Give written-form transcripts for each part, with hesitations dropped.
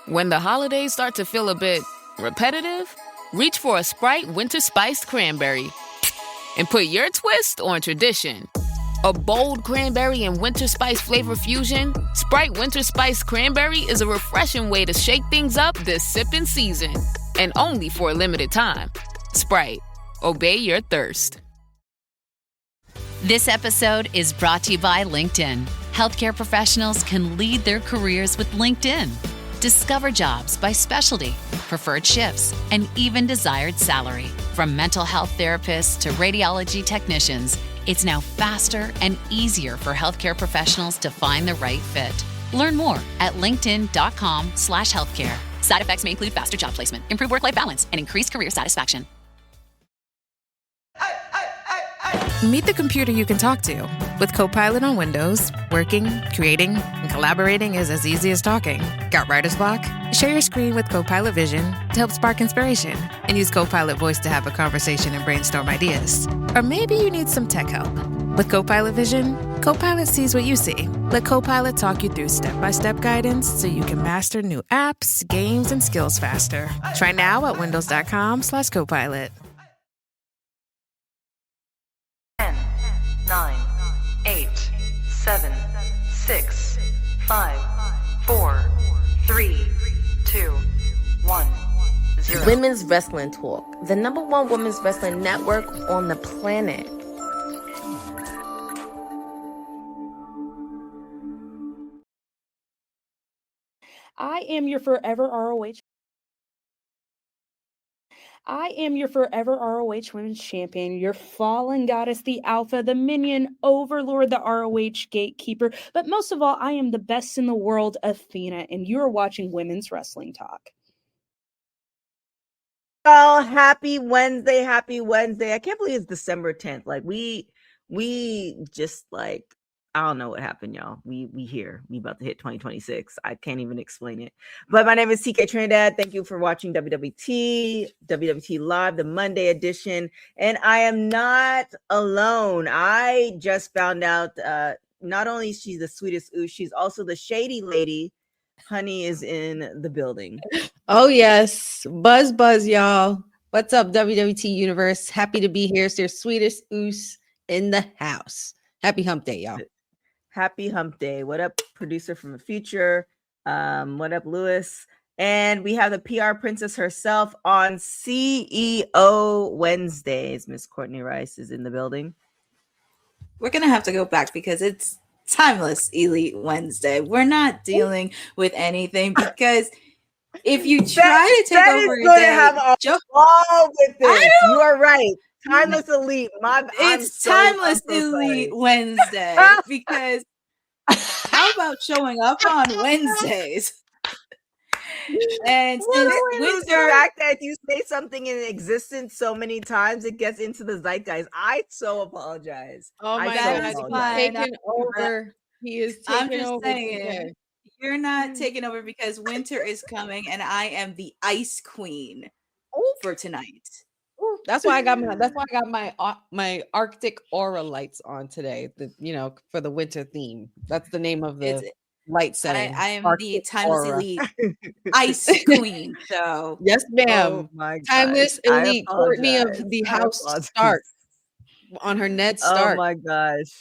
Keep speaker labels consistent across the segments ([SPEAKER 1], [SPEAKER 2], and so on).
[SPEAKER 1] When the holidays start to feel a bit repetitive, reach for a Sprite Winter Spiced Cranberry and put your twist on tradition. A bold cranberry and winter spice flavor fusion, Sprite Winter Spiced Cranberry is a refreshing way to shake things up this sipping season. And only for a limited time. Sprite. Obey your thirst.
[SPEAKER 2] This episode is brought to you by LinkedIn. Healthcare professionals can lead their careers with LinkedIn. Discover jobs by specialty, preferred shifts, and even desired salary. From mental health therapists to radiology technicians, it's now faster and easier for healthcare professionals to find the right fit. Learn more at linkedin.com/healthcare. Side effects may include faster job placement, improved work-life balance, and increased career satisfaction.
[SPEAKER 1] Meet the computer you can talk to. With Copilot on Windows, working, creating, and collaborating is as easy as talking. Got writer's block? Share your screen with Copilot Vision to help spark inspiration, and use Copilot Voice to have a conversation and brainstorm ideas. Or maybe you need some tech help. With Copilot Vision, Copilot sees what you see. Let Copilot talk you through step-by-step guidance so you can master new apps, games, and skills faster. Try now at windows.com/Copilot.
[SPEAKER 3] 10, 9, 8, 7, 6, 5, 4, 3, 2, 1, 0.
[SPEAKER 4] Women's Wrestling Talk, the #1 women's wrestling network on the planet.
[SPEAKER 5] I am your forever ROH. I am your forever ROH Women's Champion, your fallen goddess, the Alpha, the Minion, Overlord, the ROH Gatekeeper. But most of all, I am the best in the world, Athena, and you are watching Women's Wrestling Talk.
[SPEAKER 6] Oh, happy Wednesday. Happy Wednesday. I can't believe it's December 10th. Like we just like, I don't know what happened, y'all. We here. We about to hit 2026. I can't even explain it. But my name is TK Trinidad. Thank you for watching WWT Live, the Monday edition. And I am not alone. I just found out not only is she the sweetest ooh, she's also the shady lady. Honey is in the building.
[SPEAKER 7] Oh, yes. Buzz, y'all. What's up, WWT Universe? Happy to be here. It's your sweetest oos in the house. Happy hump day, y'all.
[SPEAKER 6] Happy hump day. What up, producer from the future? What up, Lewis? And we have the PR princess herself on CEO Wednesdays. Miss Courtney Rice is in the building.
[SPEAKER 8] We're going to have to go back because it's Timeless Elite Wednesday. We're not dealing with anything because if you try to take over a day,
[SPEAKER 6] have all with this. You are right. Timeless Elite.
[SPEAKER 8] It's Timeless Elite Wednesday because how about showing up on Wednesdays? And since
[SPEAKER 6] the fact that you say something in existence so many times, it gets into the zeitgeist. I so apologize.
[SPEAKER 7] Oh my God, taking over. He is taking over.
[SPEAKER 8] Saying, you're not taking over because winter is coming, and I am the Ice Queen for tonight.
[SPEAKER 7] That's why I got my Arctic aura lights on today. For the winter theme. That's the name of the light setting.
[SPEAKER 8] I am Arctic the Timeless Elite Ice Queen. So
[SPEAKER 7] yes, ma'am.
[SPEAKER 6] Oh my God.
[SPEAKER 7] Timeless Elite Courtney of the House Stark on her Ned Stark.
[SPEAKER 6] Oh my gosh,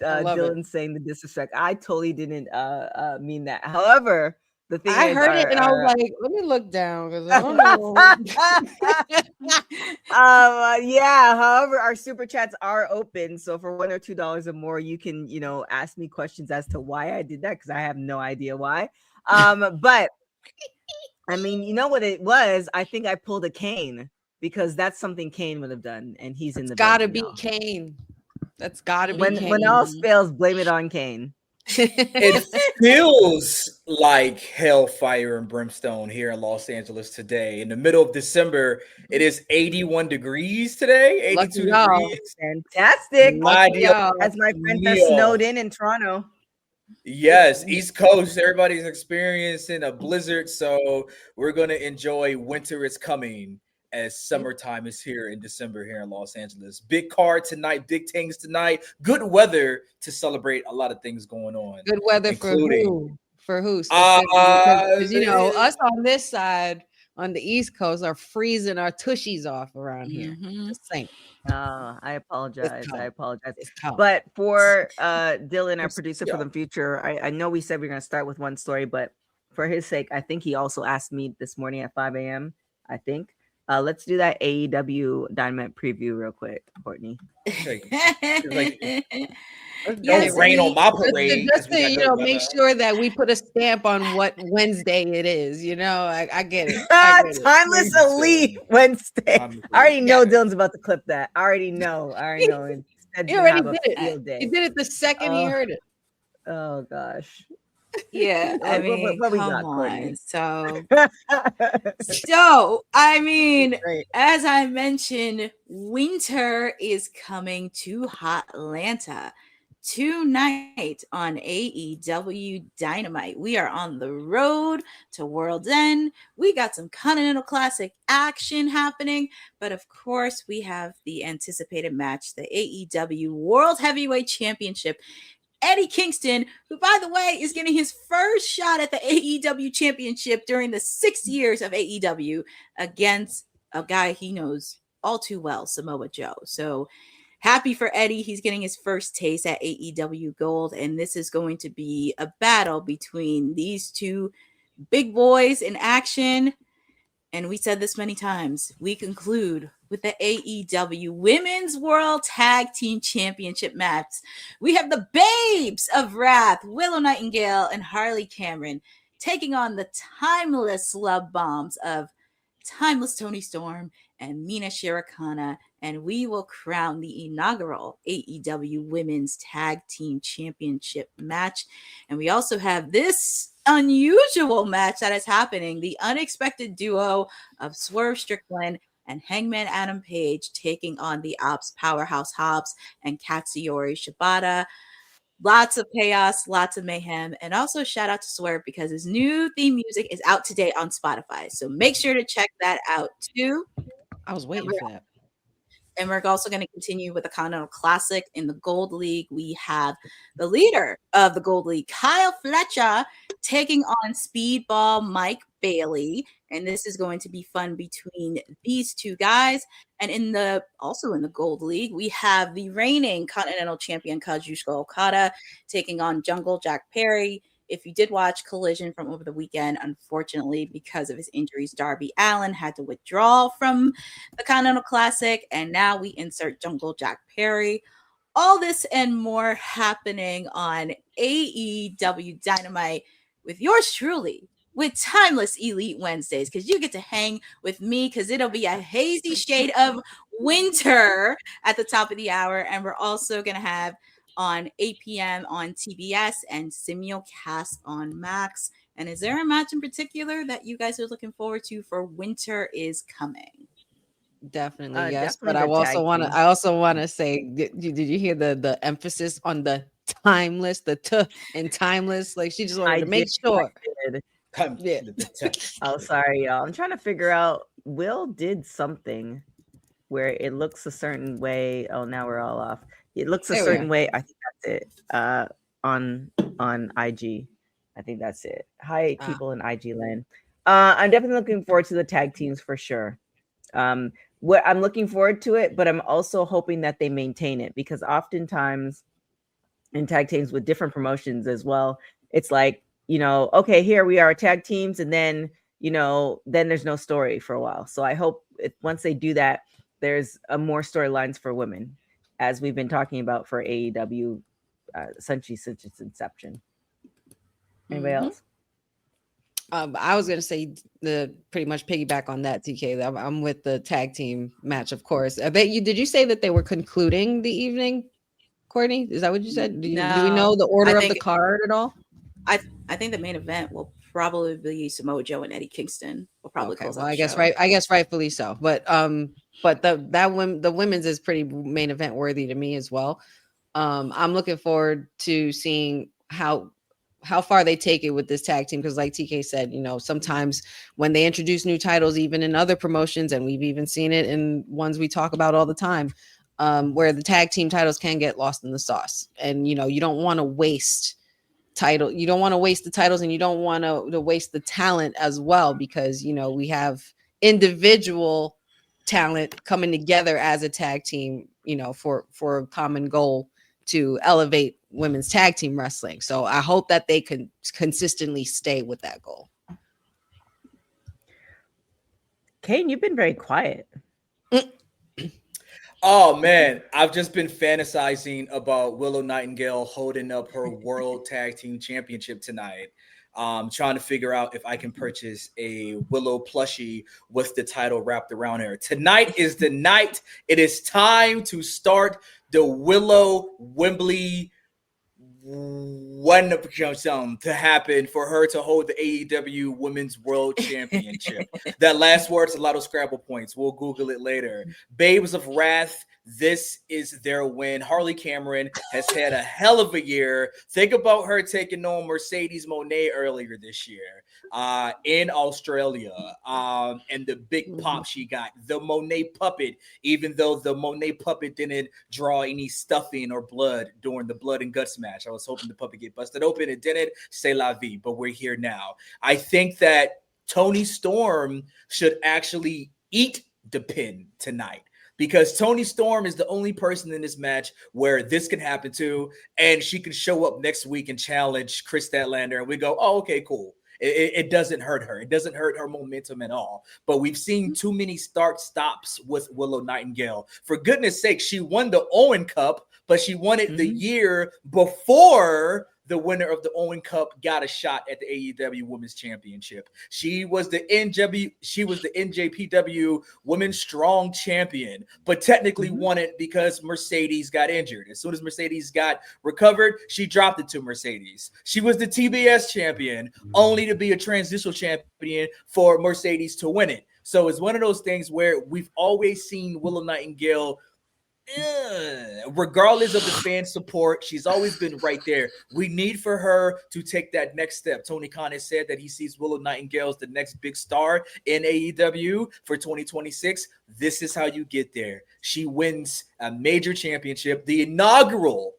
[SPEAKER 6] Dylan saying the disrespect. I totally didn't mean that. However, the thing
[SPEAKER 7] I heard it and I was like, let me look down because I don't know.
[SPEAKER 6] Yeah. However, our super chats are open, so for $1 or $2 or more, you can ask me questions as to why I did that because I have no idea why. But I mean, you know what it was? I think I pulled a Kane because that's something Kane would have done, and he's in the.
[SPEAKER 7] Gotta be Kane. That's gotta be Kane.
[SPEAKER 6] When else fails, blame it on Kane.
[SPEAKER 9] It feels like hellfire and brimstone here in Los Angeles today. In the middle of December, it is 81 degrees today. 82 degrees.
[SPEAKER 6] Fantastic. As my friend has snowed in Toronto.
[SPEAKER 9] Yes, East Coast. Everybody's experiencing a blizzard, so we're going to enjoy winter is coming as summertime is here in December here in Los Angeles. Big card tonight, big things tonight. Good weather to celebrate a lot of things going on.
[SPEAKER 7] Good weather for who? For who specifically? Because you know, us on this side, on the East Coast, are freezing our tushies off around here. Just saying.
[SPEAKER 6] I apologize.
[SPEAKER 7] It's cold.
[SPEAKER 6] But for Dylan, our producer for the future, I know we said we are going to start with one story, but for his sake, I think he also asked me this morning at 5 a.m. I think. Let's do that AEW Dynamite preview real quick, Courtney.
[SPEAKER 9] Don't rain on my parade.
[SPEAKER 7] Just to make sure that we put a stamp on what Wednesday it is. You know, I get it.
[SPEAKER 6] Timeless Elite Wednesday. I already know Dylan's about to clip that. I already know.
[SPEAKER 7] He already did it. He did it the second he heard it.
[SPEAKER 6] Oh gosh.
[SPEAKER 8] Yeah, I mean,
[SPEAKER 6] what we
[SPEAKER 8] come
[SPEAKER 6] got,
[SPEAKER 8] on.
[SPEAKER 6] Courtney?
[SPEAKER 8] So I mean, as I mentioned, winter is coming to Hotlanta tonight on AEW Dynamite. We are on the road to World's End. We got some Continental Classic action happening, but of course, we have the anticipated match, the AEW World Heavyweight Championship. Eddie Kingston, who, by the way, is getting his first shot at the AEW Championship during the 6 years of AEW against a guy he knows all too well, Samoa Joe. So happy for Eddie. He's getting his first taste at AEW Gold, and this is going to be a battle between these two big boys in action. And we said this many times. We conclude with the AEW Women's World Tag Team Championship match. We have the Babes of Wrath, Willow Nightingale and Harley Cameron, taking on the timeless love bombs of Timeless Toni Storm and Mina Shirakawa. And we will crown the inaugural AEW Women's Tag Team Championship match. And we also have this unusual match that is happening, the unexpected duo of Swerve Strickland and Hangman Adam Page taking on the Ops Powerhouse Hobbs and Katsuyori Shibata. Lots of chaos, lots of mayhem, and also shout out to Swerve because his new theme music is out today on Spotify. So make sure to check that out too.
[SPEAKER 7] I was waiting for that.
[SPEAKER 8] And we're also going to continue with the Continental Classic. In the Gold League, we have the leader of the Gold League, Kyle Fletcher, taking on Speedball Mike Bailey. And this is going to be fun between these two guys. And in the Gold League, we have the reigning Continental Champion Kazuchika Okada taking on Jungle Jack Perry. If you did watch Collision from over the weekend, unfortunately, because of his injuries, Darby Allin had to withdraw from the Continental Classic, and now we insert Jungle Jack Perry. All this and more happening on AEW Dynamite with yours truly, with Timeless Elite Wednesdays, because you get to hang with me, because it'll be a hazy shade of winter at the top of the hour, and we're also going to have on 8 p.m. on TBS and simulcast on Max. And is there a match in particular that you guys are looking forward to for Winter is Coming?
[SPEAKER 7] Definitely, yes. But I also want to say, did you hear the emphasis on the timeless, the t and timeless? Like she just wanted to make sure.
[SPEAKER 6] Yeah. Oh, sorry, y'all. I'm trying to figure out. Will did something where it looks a certain way. Oh, now we're all off. It looks a certain way. I think that's it. On IG. I think that's it. Hi, people in IG land. I'm definitely looking forward to the tag teams for sure. What I'm looking forward to it, but I'm also hoping that they maintain it, because oftentimes in tag teams with different promotions as well, it's like, okay, here we are tag teams, and then then there's no story for a while. So I hope once they do that, there's more storylines for women, as we've been talking about for AEW since its inception. Anybody else?
[SPEAKER 7] I was going to say pretty much piggyback on that, TK. I'm with the tag team match, of course. Did you say that they were concluding the evening, Courtney? Is that what you said? Do we know the order of the card at all?
[SPEAKER 8] I think the main event will probably be Samoa Joe and Eddie Kingston. Will probably close out the show.
[SPEAKER 7] I guess rightfully so. But the women's is pretty main event worthy to me as well. I'm looking forward to seeing how far they take it with this tag team, because like TK said, sometimes when they introduce new titles, even in other promotions, and we've even seen it in ones we talk about all the time, where the tag team titles can get lost in the sauce, and you don't want to waste title. You don't want to waste the titles, and you don't want to waste the talent as well, because we have individual talent coming together as a tag team, for a common goal to elevate women's tag team wrestling. So I hope that they can consistently stay with that goal.
[SPEAKER 6] Kane, you've been very quiet.
[SPEAKER 9] Oh man, I've just been fantasizing about Willow Nightingale holding up her World Tag Team Championship tonight. Trying to figure out if I can purchase a Willow plushie with the title wrapped around her. Tonight is the night. It is time to start the Willow Wembley to happen for her to hold the AEW Women's World Championship. That last word's a lot of Scrabble points. We'll Google it later. Babes of Wrath, this is their win. Harley Cameron has had a hell of a year. Think about her taking on Mercedes Moné earlier this year in Australia, and the big pop she got. The Moné puppet, even though the Moné puppet didn't draw any stuffing or blood during the blood and guts match. I was hoping the puppet get busted open. It didn't. C'est la vie, but we're here now. I think that Toni Storm should actually eat the pin tonight, because Toni Storm is the only person in this match where this can happen to, and she can show up next week and challenge Chris Statlander, and we go, oh, okay, cool. It doesn't hurt her. It doesn't hurt her momentum at all. But we've seen too many start-stops with Willow Nightingale. For goodness sake, she won the Owen Cup, but she won it the year before the winner of the Owen Cup got a shot at the AEW Women's Championship. She was the NJPW Women's Strong Champion, but technically won it because Mercedes got injured. As soon as Mercedes got recovered, she dropped it to Mercedes. She was the TBS champion, only to be a transitional champion for Mercedes to win it. So it's one of those things where we've always seen Willow Nightingale, regardless of the fan support, she's always been right there. We need for her to take that next step. Tony Khan has said that he sees Willow Nightingale as the next big star in AEW for 2026. This is how you get there. She wins a major championship, the inaugural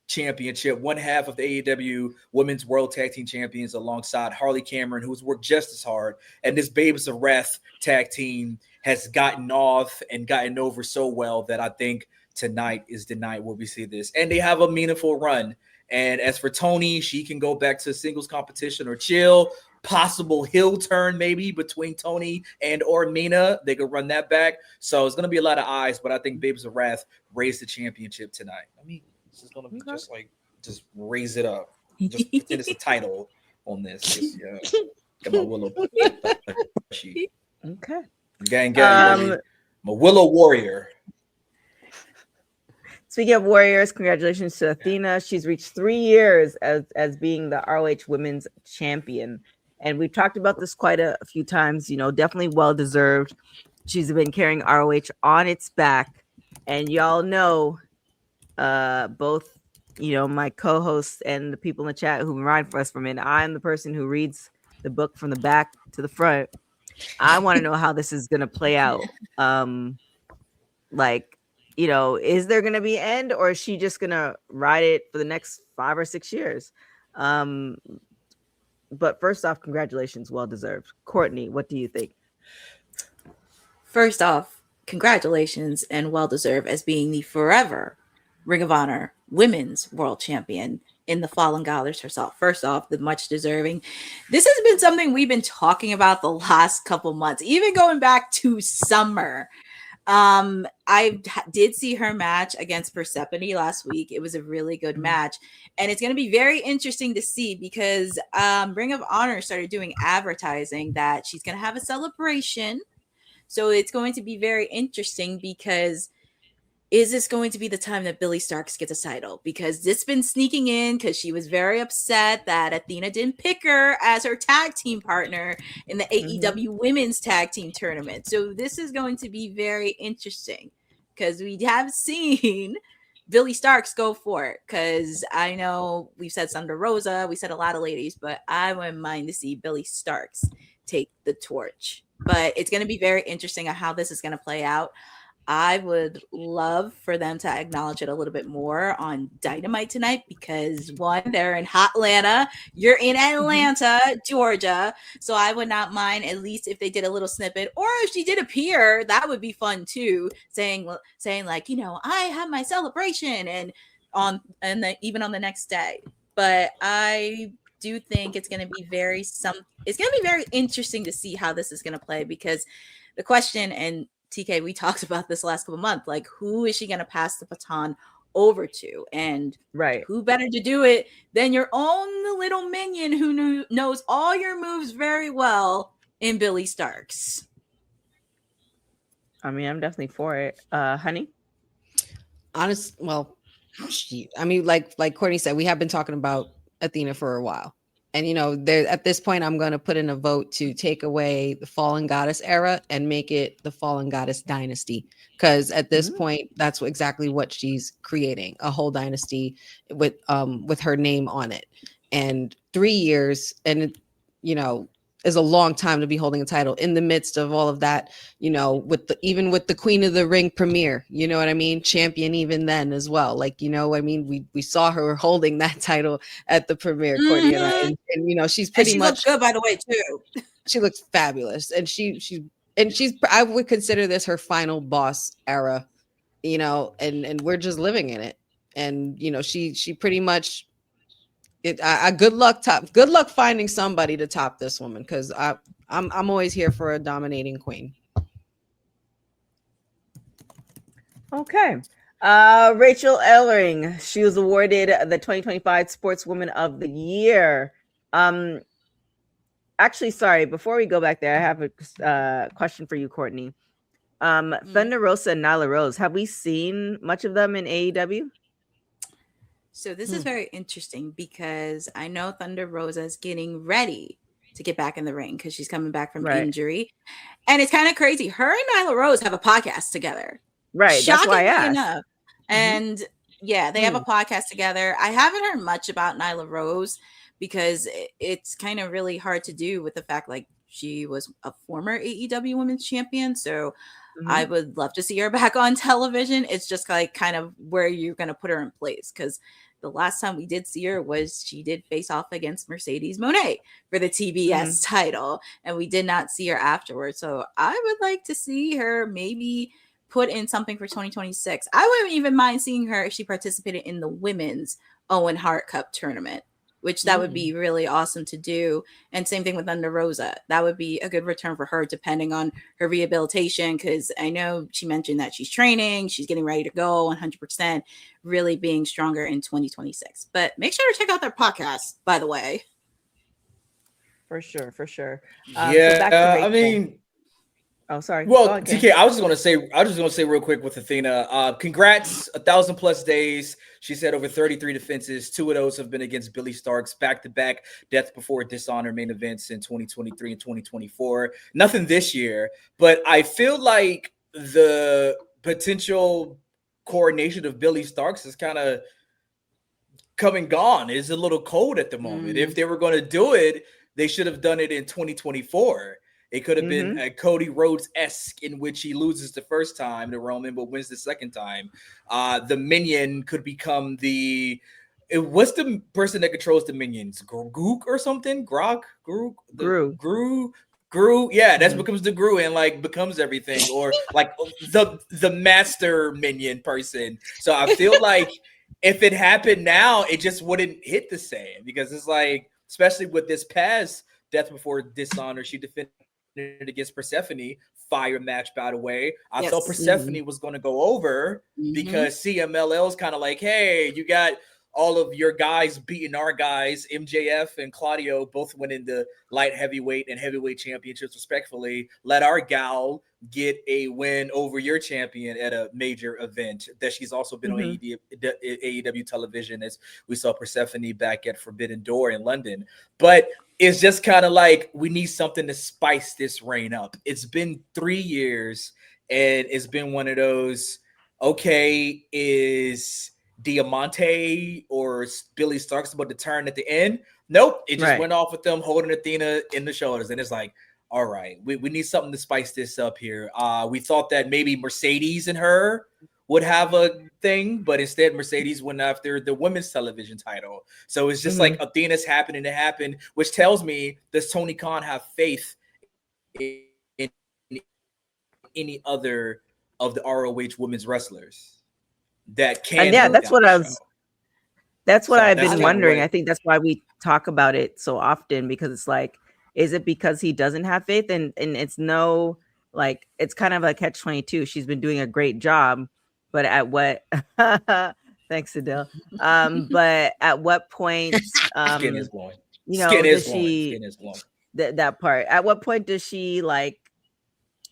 [SPEAKER 9] championship, one half of the AEW Women's World Tag Team Champions, alongside Harley Cameron, who's worked just as hard. And this Babes of Wrath tag team has gotten off and gotten over so well that I think tonight is the night where we see this. And they have a meaningful run. And as for Toni, she can go back to singles competition or chill. Possible heel turn maybe between Toni and or Mina. They could run that back. So it's going to be a lot of eyes, but I think Babes of Wrath raised the championship tonight. I mean, this is going to be just raise it up. Just pretend it's a title on this. Just, get my Willow.
[SPEAKER 6] Okay.
[SPEAKER 9] Gang, my Willow Warrior.
[SPEAKER 6] Speaking of warriors, congratulations to Athena. She's reached 3 years as being the ROH Women's Champion. And we've talked about this quite a few times, definitely well-deserved. She's been carrying ROH on its back. And y'all know, both, my co-hosts and the people in the chat who've been riding for us from it, I'm the person who reads the book from the back to the front. I want to know how this is going to play out. Is there going to be an end, or is she just going to ride it for the next 5 or 6 years? But first off, congratulations. Well-deserved. Courtney, what do you think?
[SPEAKER 8] First off, congratulations and well-deserved as being the forever Ring of Honor Women's World Champion in the Fallen Goddess herself. First off, the much deserving. This has been something we've been talking about the last couple months, even going back to summer. I did see her match against Persephone last week. It was a really good match, and it's going to be very interesting to see because Ring of Honor started doing advertising that she's going to have a celebration. So it's going to be very interesting because is this going to be the time that Billie Starkz gets a title? Because this been sneaking in because she was very upset that Athena didn't pick her as her tag team partner in the AEW Women's Tag Team Tournament. So this is going to be very interesting because we have seen Billie Starkz go for it. Because I know we've said Thunder Rosa, we said a lot of ladies, but I wouldn't mind to see Billie Starkz take the torch. But it's going to be very interesting on how this is going to play out. I would love for them to acknowledge it a little bit more on Dynamite tonight because one, they're in Hotlanta, you're in Atlanta, Georgia. So I would not mind at least if they did a little snippet, or if she did appear, that would be fun too. Saying like, you know, I have my celebration even on the next day. But I do think it's going to be very interesting to see how this is going to play, because the question, and TK, we talked about this last couple of months, like who is she going to pass the baton over to, and who better to do it than your own little minion who knows all your moves very well in Billy Starks.
[SPEAKER 6] I mean, I'm definitely for it. Honey?
[SPEAKER 7] Like Courtney said, we have been talking about Athena for a while. And, you know, there at this point, I'm going to put in a vote to take away the Fallen Goddess era and make it the Fallen Goddess dynasty. Because at this point, that's exactly what she's creating, a whole dynasty with her name on it. And 3 years, and it, you know, is a long time to be holding a title in the midst of all of that, you know, even with the Queen of the Ring premiere, you know what I mean? Champion even then as well. Like, you know, I mean, we saw her holding that title at the premiere, Courtney and you know, she's pretty much
[SPEAKER 8] looks good, by the way, too.
[SPEAKER 7] She looks fabulous. And I would consider this her final boss era, you know, and we're just living in it. And, you know, she pretty much, good luck finding somebody to top this woman, because I'm always here for a dominating queen.
[SPEAKER 6] Okay. Rachel Ellering, she was awarded the 2025 Sportswoman of the Year. Actually, sorry, before we go back there, I have a question for you, Courtney. Thunder Rosa and Nyla Rose, have we seen much of them in AEW?
[SPEAKER 8] So this is very interesting because I know Thunder Rosa is getting ready to get back in the ring because she's coming back from injury. And it's kind of crazy. Her and Nyla Rose have a podcast together.
[SPEAKER 6] Right. That's why I asked.
[SPEAKER 8] Enough. And yeah, they have a podcast together. I haven't heard much about Nyla Rose because it's kind of really hard to do with the fact like she was a former AEW Women's Champion. So I would love to see her back on television. It's just like kind of where you're going to put her in place, because the last time we did see her was she did face off against Mercedes Moné for the TBS title, and we did not see her afterwards. So I would like to see her maybe put in something for 2026. I wouldn't even mind seeing her if she participated in the women's Owen Hart Cup tournament, which that would be really awesome to do. And same thing with Thunder Rosa. That would be a good return for her, depending on her rehabilitation, because I know she mentioned that she's training, she's getting ready to go 100%, really being stronger in 2026. But make sure to check out their podcast, by the way.
[SPEAKER 6] For sure.
[SPEAKER 9] I mean,
[SPEAKER 6] oh, sorry.
[SPEAKER 9] Well, TK, I was just gonna say real quick with Athena. Congrats, 1,000+ days. She said over 33 defenses. 2 of those have been against Billy Starks, back-to-back Death Before Dishonor main events in 2023 and 2024. Nothing this year, but I feel like the potential coronation of Billy Starks is kind of come and gone. It's a little cold at the moment. If they were going to do it, they should have done it in 2024. It could have been a Cody Rhodes-esque in which he loses the first time to Roman, but wins the second time. The minion could become what's the person that controls the minions? Gook or something? Grok? Gru. Yeah, that becomes the Gru and like becomes everything, or like the master minion person. So I feel like if it happened now, it just wouldn't hit the same, because it's like, especially with this past Death Before Dishonor, she defended against Persephone, fire match, by the way. I thought Persephone was going to go over because CMLL is kind of like, hey, you got all of your guys beating our guys. MJF and Claudio both went into light heavyweight and heavyweight championships respectfully. Let our gal get a win over your champion at a major event that she's also been on AEW television, as we saw Persephone back at Forbidden Door in London. But it's just kind of like, we need something to spice this reign up. It's been 3 years, and it's been one of those, okay, is Diamante or Billy Starks about to turn at the end? Nope. It just went off with them holding Athena in the shoulders. And it's like, all right, we need something to spice this up here. We thought that maybe Mercedes and her would have a thing, but instead Mercedes went after the women's television title. So it's just like Athena's happening to happen, which tells me, does Tony Khan have faith in any other of the ROH women's wrestlers that can?
[SPEAKER 6] And yeah, that's what I was. That's what I've been wondering.
[SPEAKER 9] Way.
[SPEAKER 6] I think that's why we talk about it so often, because it's like, is it because he doesn't have faith? And it's no, like, it's kind of a catch-22. She's been doing a great job, but at what? Thanks, Adele. But at what point?
[SPEAKER 9] Skin is glowing.
[SPEAKER 6] You know,
[SPEAKER 9] Skin
[SPEAKER 6] does
[SPEAKER 9] is glowing.
[SPEAKER 6] she?
[SPEAKER 9] Skin is glowing.
[SPEAKER 6] That part. At what point does she like?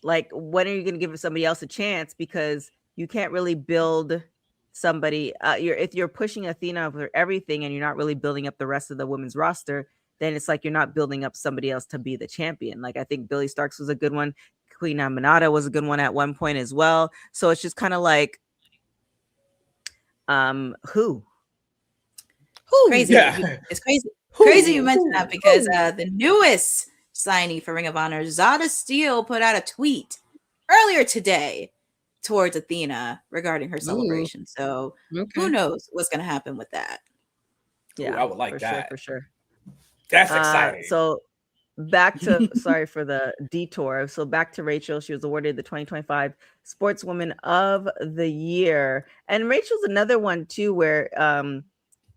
[SPEAKER 6] When are you going to give somebody else a chance? Because you can't really build somebody. If you're pushing Athena for everything and you're not really building up the rest of the women's roster, then it's like you're not building up somebody else to be the champion. Like, I think Billy Starks was a good one. Queen Aminata was a good one at one point as well. So it's just kind of like, who?
[SPEAKER 8] Crazy. Yeah. It's crazy. Crazy you mentioned that, because the newest signee for Ring of Honor, Zada Steele, put out a tweet earlier today towards Athena regarding her celebration. So who knows what's going to happen with that?
[SPEAKER 6] Yeah,
[SPEAKER 9] I would like that
[SPEAKER 6] for sure.
[SPEAKER 9] That's exciting.
[SPEAKER 6] So back to sorry for the detour. So back to Rachel. She was awarded the 2025 Sportswoman of the Year, and Rachel's another one too, where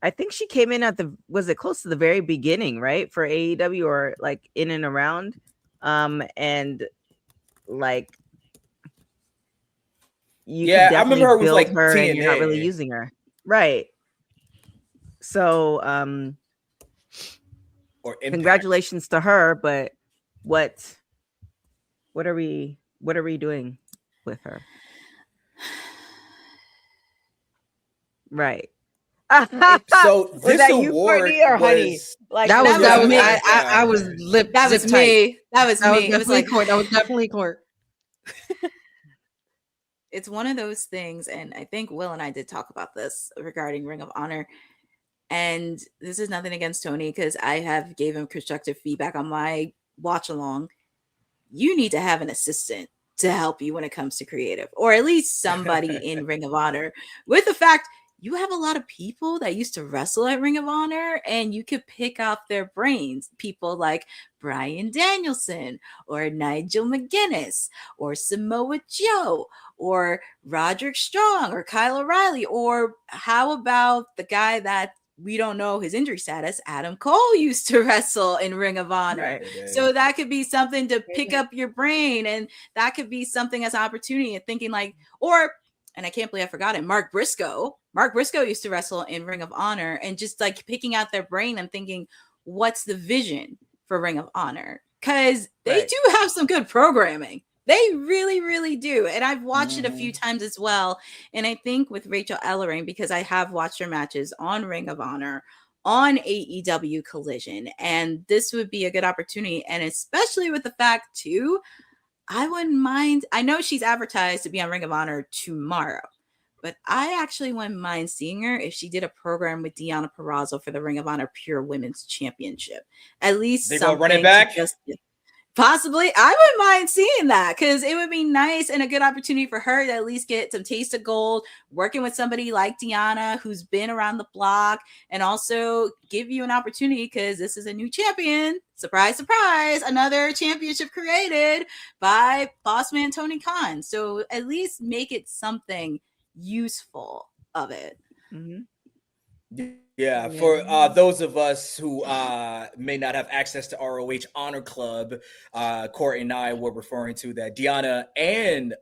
[SPEAKER 6] I think she came in at was it close to the very beginning, right, for AEW, or like in and around, and like
[SPEAKER 9] I remember her with like
[SPEAKER 6] her and you're not really using her, right? So
[SPEAKER 9] or
[SPEAKER 6] congratulations to her, but what are we doing with her? Right.
[SPEAKER 9] So this award was
[SPEAKER 7] like that was me. I was lip.
[SPEAKER 8] That was me. That was me. It was like
[SPEAKER 7] Court. That was definitely Court.
[SPEAKER 8] It's one of those things, and I think Will and I did talk about this regarding Ring of Honor. And this is nothing against Tony, because I have gave him constructive feedback on my watch along. You need to have an assistant to help you when it comes to creative, or at least somebody in Ring of Honor, with the fact you have a lot of people that used to wrestle at Ring of Honor, and you could pick up their brains. People like Bryan Danielson or Nigel McGuinness or Samoa Joe or Roderick Strong or Kyle O'Reilly, or how about the guy that we don't know his injury status, Adam Cole used to wrestle in Ring of Honor. Right. So that could be something to pick up your brain, and that could be something as an opportunity and thinking like, and I can't believe I forgot it, Mark Briscoe. Mark Briscoe used to wrestle in Ring of Honor, and just like picking out their brain and thinking, what's the vision for Ring of Honor? Because they do have some good programming. They really, really do. And I've watched it a few times as well. And I think with Rachel Ellering, because I have watched her matches on Ring of Honor, on AEW Collision, and this would be a good opportunity. And especially with the fact too, I wouldn't mind. I know she's advertised to be on Ring of Honor tomorrow, but I actually wouldn't mind seeing her if she did a program with Deonna Purrazzo for the Ring of Honor Pure Women's Championship. At least
[SPEAKER 9] they gonna run it back.
[SPEAKER 8] Possibly, I wouldn't mind seeing that, because it would be nice and a good opportunity for her to at least get some taste of gold, working with somebody like Deonna, who's been around the block, and also give you an opportunity, because this is a new champion. Surprise, surprise, another championship created by boss man Tony Khan. So at least make it something useful of it.
[SPEAKER 9] Yeah, for those of us who may not have access to ROH Honor Club, Courtney and I were referring to that Deonna and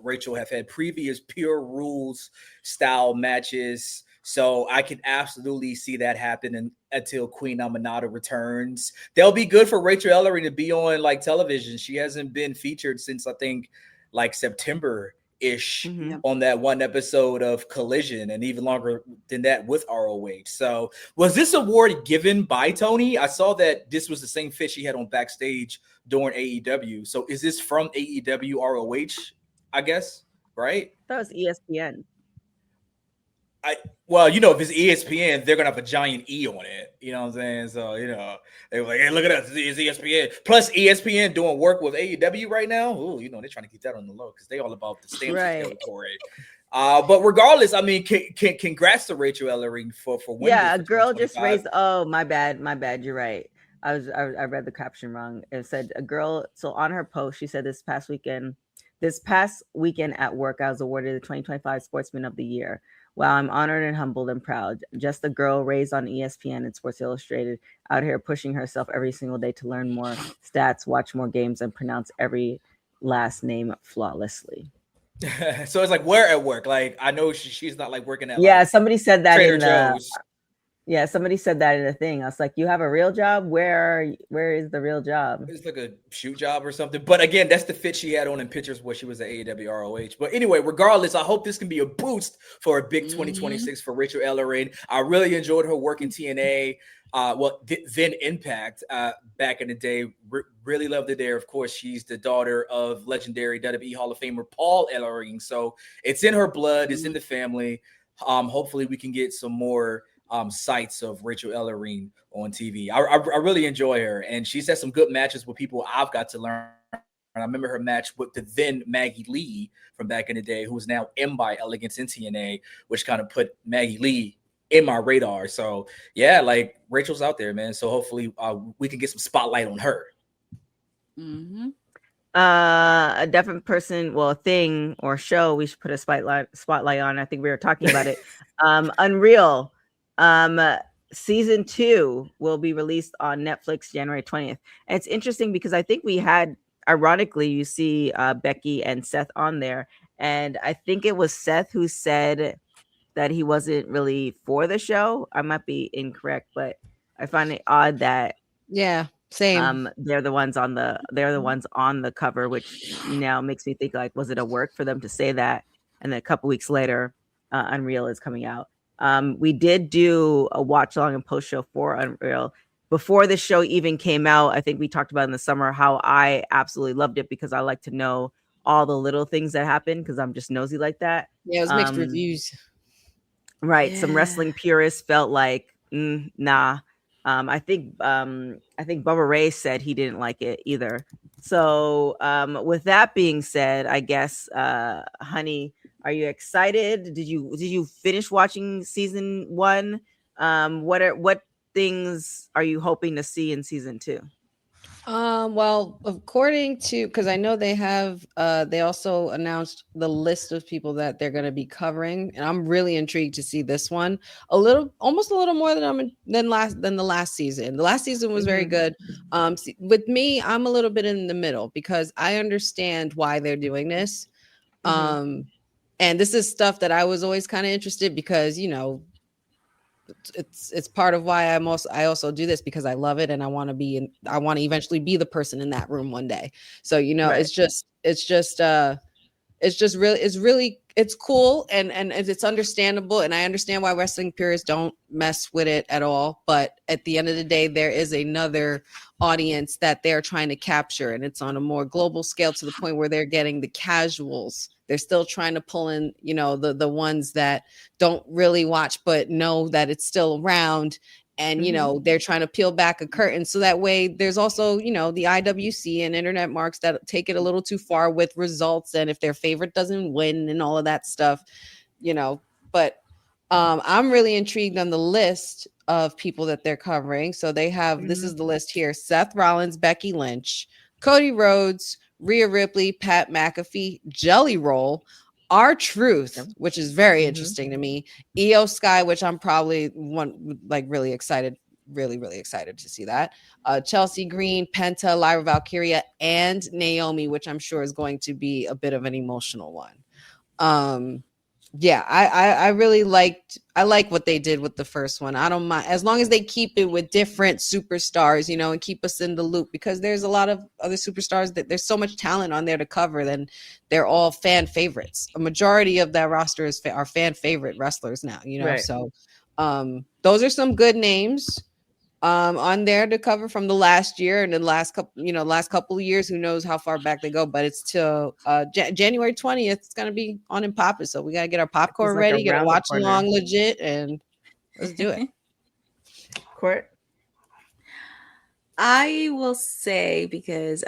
[SPEAKER 9] Rachel have had previous Pure Rules style matches. So I can absolutely see that happen until Queen Aminata returns. They'll be good for Rachel Ellering to be on like television. She hasn't been featured since I think like September-ish on that one episode of Collision, and even longer than that with ROH. So was this award given by Tony? I saw that this was the same fit she had on backstage during AEW. So is this from AEW ROH, I guess, right?
[SPEAKER 6] That was ESPN.
[SPEAKER 9] Well, you know, if it's ESPN, they're gonna have a giant E on it. You know what I'm saying? So, you know, they were like, hey, look at us, it's ESPN. Plus, ESPN doing work with AEW right now. Oh, you know, they're trying to keep that on the low because they all about the stamps territory. But regardless, I mean, congrats to Rachel Ellering for winning.
[SPEAKER 6] Yeah, a girl just raised. Oh, my bad. You're right. I read the caption wrong. It said a girl. So on her post, she said this past weekend at work, I was awarded the 2025 Sportsman of the Year. Wow, I'm honored and humbled and proud. Just a girl raised on ESPN and Sports Illustrated, out here pushing herself every single day to learn more stats, watch more games, and pronounce every last name flawlessly.
[SPEAKER 9] So it's like, where at work? Like, I know she's not like working at.
[SPEAKER 6] Yeah,
[SPEAKER 9] like,
[SPEAKER 6] somebody said that
[SPEAKER 9] Trader
[SPEAKER 6] in
[SPEAKER 9] Joe's.
[SPEAKER 6] Yeah, somebody said that in a thing. I was like, you have a real job? Where is the real job?
[SPEAKER 9] It's like a shoot job or something. But again, that's the fit she had on in pictures where she was at AEW ROH. But anyway, regardless, I hope this can be a boost for a big 2026 for Rachel Ellering. I really enjoyed her work in TNA. Then Impact back in the day. Really loved it there. Of course, she's the daughter of legendary WWE Hall of Famer Paul Ellering. So it's in her blood. It's in the family. Hopefully we can get some more sites of Rachel Ellering on TV. I really enjoy her, and she's had some good matches with people I've got to learn. And I remember her match with the then Maggie Lee from back in the day, who is now M by Elegance in TNA, which kind of put Maggie Lee in my radar. So yeah, like Rachel's out there, man. So hopefully we can get some spotlight on her.
[SPEAKER 6] A different person, well, thing or show we should put a spotlight on. I think we were talking about it. Unreal. Season 2 will be released on Netflix January 20th. And it's interesting because I think we had, ironically, you see Becky and Seth on there. And I think it was Seth who said that he wasn't really for the show. I might be incorrect, but I find it odd that
[SPEAKER 7] same.
[SPEAKER 6] They're the ones on the cover, which now makes me think, like, was it a work for them to say that? And then a couple weeks later, Unreal is coming out. We did do a watch along and post show for Unreal before the show even came out. I think we talked about in the summer how I absolutely loved it because I like to know all the little things that happen because I'm just nosy like that.
[SPEAKER 7] Yeah, it was mixed reviews.
[SPEAKER 6] Right. Yeah. Some wrestling purists felt like, nah. I think Bubba Ray said he didn't like it either. So with that being said, I guess, honey, are you excited? Did you finish watching season 1? What things are you hoping to see in season 2?
[SPEAKER 7] Well, according to, because I know they have, they also announced the list of people that they're going to be covering, and I'm really intrigued to see this one. Almost a little more than the last season. The last season was very good. With me, I'm a little bit in the middle because I understand why they're doing this. And this is stuff that I was always kind of interested because, you know, it's part of why I also do this because I love it and I want to eventually be the person in that room one day. So, you know, right. It's cool and it's understandable. And I understand why wrestling purists don't mess with it at all. But at the end of the day, there is another audience that they're trying to capture, and it's on a more global scale to the point where they're getting the casuals. They're still trying to pull in, you know, the ones that don't really watch, but know that it's still around. And, you know, they're trying to peel back a curtain. So that way there's also, you know, the IWC and internet marks that take it a little too far with results. And if their favorite doesn't win and all of that stuff, you know, but I'm really intrigued on the list of people that they're covering. So they have, this is the list here: Seth Rollins, Becky Lynch, Cody Rhodes, Rhea Ripley, Pat McAfee, Jelly Roll, R-Truth, which is very interesting to me, Io Sky, which I'm probably really excited to see that, Chelsea Green, Penta, Lyra Valkyria, and Naomi, which I'm sure is going to be a bit of an emotional one. Yeah, I really like what they did with the first one. I don't mind as long as they keep it with different superstars, you know, and keep us in the loop, because there's a lot of other superstars that there's so much talent on there to cover. Then they're all fan favorites. A majority of that roster are fan favorite wrestlers now, you know. Right. So those are some good names. on there to cover from the last year and the last couple of years. Who knows how far back they go, but it's till January 20th. It's gonna be on and popping. So we gotta get our popcorn
[SPEAKER 6] like
[SPEAKER 7] ready, get a
[SPEAKER 6] around the
[SPEAKER 7] watch
[SPEAKER 6] corner.
[SPEAKER 7] along legit, and let's do it.
[SPEAKER 6] Court.
[SPEAKER 8] I will say, because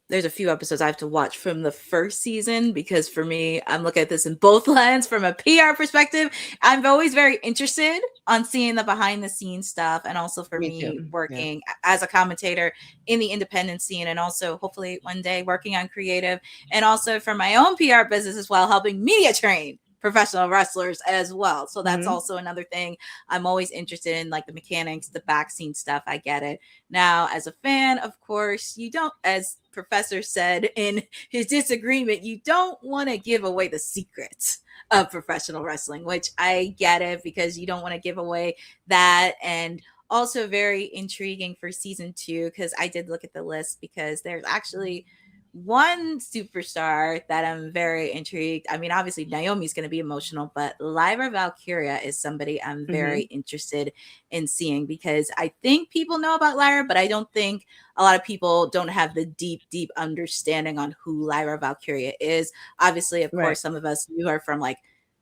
[SPEAKER 8] there's a few episodes I have to watch from the first season, because for me, I'm looking at this in both lens. From a PR perspective, I'm always very interested on seeing the behind the scenes stuff, and also for me working as a commentator in the independent scene, and also hopefully one day working on creative, and also for my own PR business as well, helping media train professional wrestlers as well. So that's also another thing I'm always interested in, like the mechanics, the back scene stuff. I get it. Now, as a fan, of course, you don't, as Professor said in his disagreement, you don't want to give away the secrets of professional wrestling, which I get it, because you don't want to give away that. And also very intriguing for season 2, because I did look at the list, because there's actually one superstar that I'm very intrigued. I mean, obviously Naomi's going to be emotional, but Lyra Valkyria is somebody I'm very interested in seeing, because I think people know about Lyra, but I don't think a lot of people don't have the deep understanding on who Lyra Valkyria is. Obviously, of course, some of us knew her from like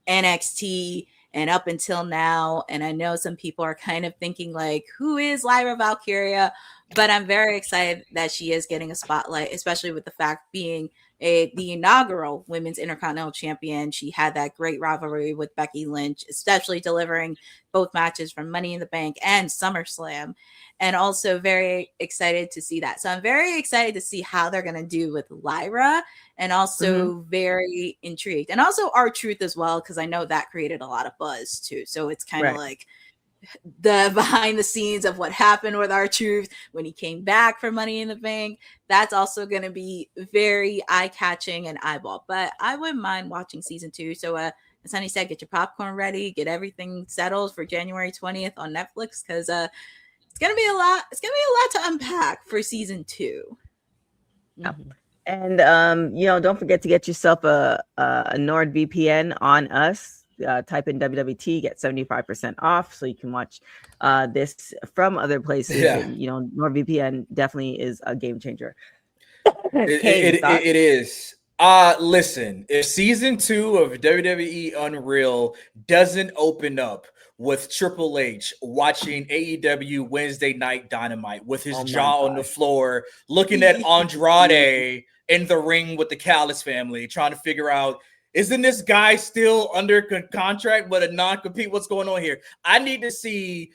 [SPEAKER 8] NXT and up until now. And I know some people are kind of thinking like, who is Lyra Valkyria? But I'm very excited that she is getting a spotlight, especially with the fact being the inaugural Women's Intercontinental Champion. She had that great rivalry with Becky Lynch, especially delivering both matches from Money in the Bank and SummerSlam. And also very excited to see that. So I'm very excited to see how they're going to do with Lyra, and also very intrigued. And also R-Truth as well, because I know that created a lot of buzz too. So it's kind of like the behind the scenes of what happened with R-Truth when he came back for Money in the Bank. That's also going to be very eye-catching and eyeball. But I wouldn't mind watching season 2. So as Honey said, get your popcorn ready, get everything settled for January 20th on Netflix, because it's gonna be a lot. It's gonna be a lot to unpack for season 2.
[SPEAKER 6] And don't forget to get yourself a NordVPN on us. Type in WWT, get 75% off, so you can watch this from other places. And, NordVPN definitely is a game changer.
[SPEAKER 9] It is. Listen, if season 2 of WWE Unreal doesn't open up with Triple H watching AEW Wednesday Night Dynamite with his jaw on the floor, looking at Andrade in the ring with the Callis family, trying to figure out, isn't this guy still under contract but a non-compete? What's going on here? I need to see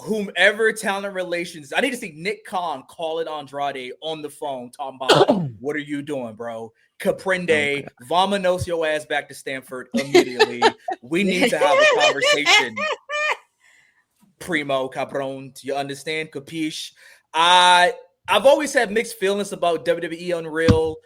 [SPEAKER 9] whomever talent relations. I need to see Nick Khan call it Andrade on the phone, talking about, what are you doing, bro? Caprende, Vamanos your ass back to Stanford immediately. We need to have a conversation. Primo, cabron, you understand? Capiche? I've always had mixed feelings about WWE Unreal.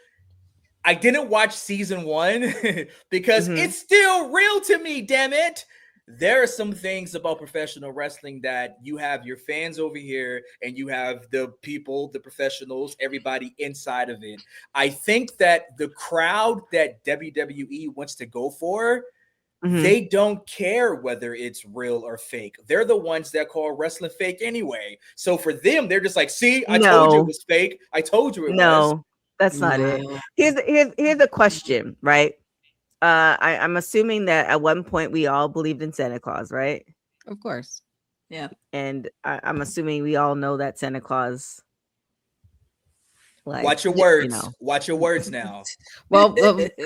[SPEAKER 9] I didn't watch season 1 because it's still real to me, damn it. There are some things about professional wrestling that you have your fans over here and you have the people, the professionals, everybody inside of it. I think that the crowd that WWE wants to go for, they don't care whether it's real or fake. They're the ones that call wrestling fake anyway. So for them, they're just like, see, I told you it was fake. I told you it was.
[SPEAKER 6] That's not it. Here's a question, right? I'm assuming that at one point we all believed in Santa Claus, right?
[SPEAKER 7] Of course.
[SPEAKER 8] Yeah.
[SPEAKER 6] And I'm assuming we all know that Santa Claus.
[SPEAKER 9] Watch your words. Watch your words now.
[SPEAKER 7] Well,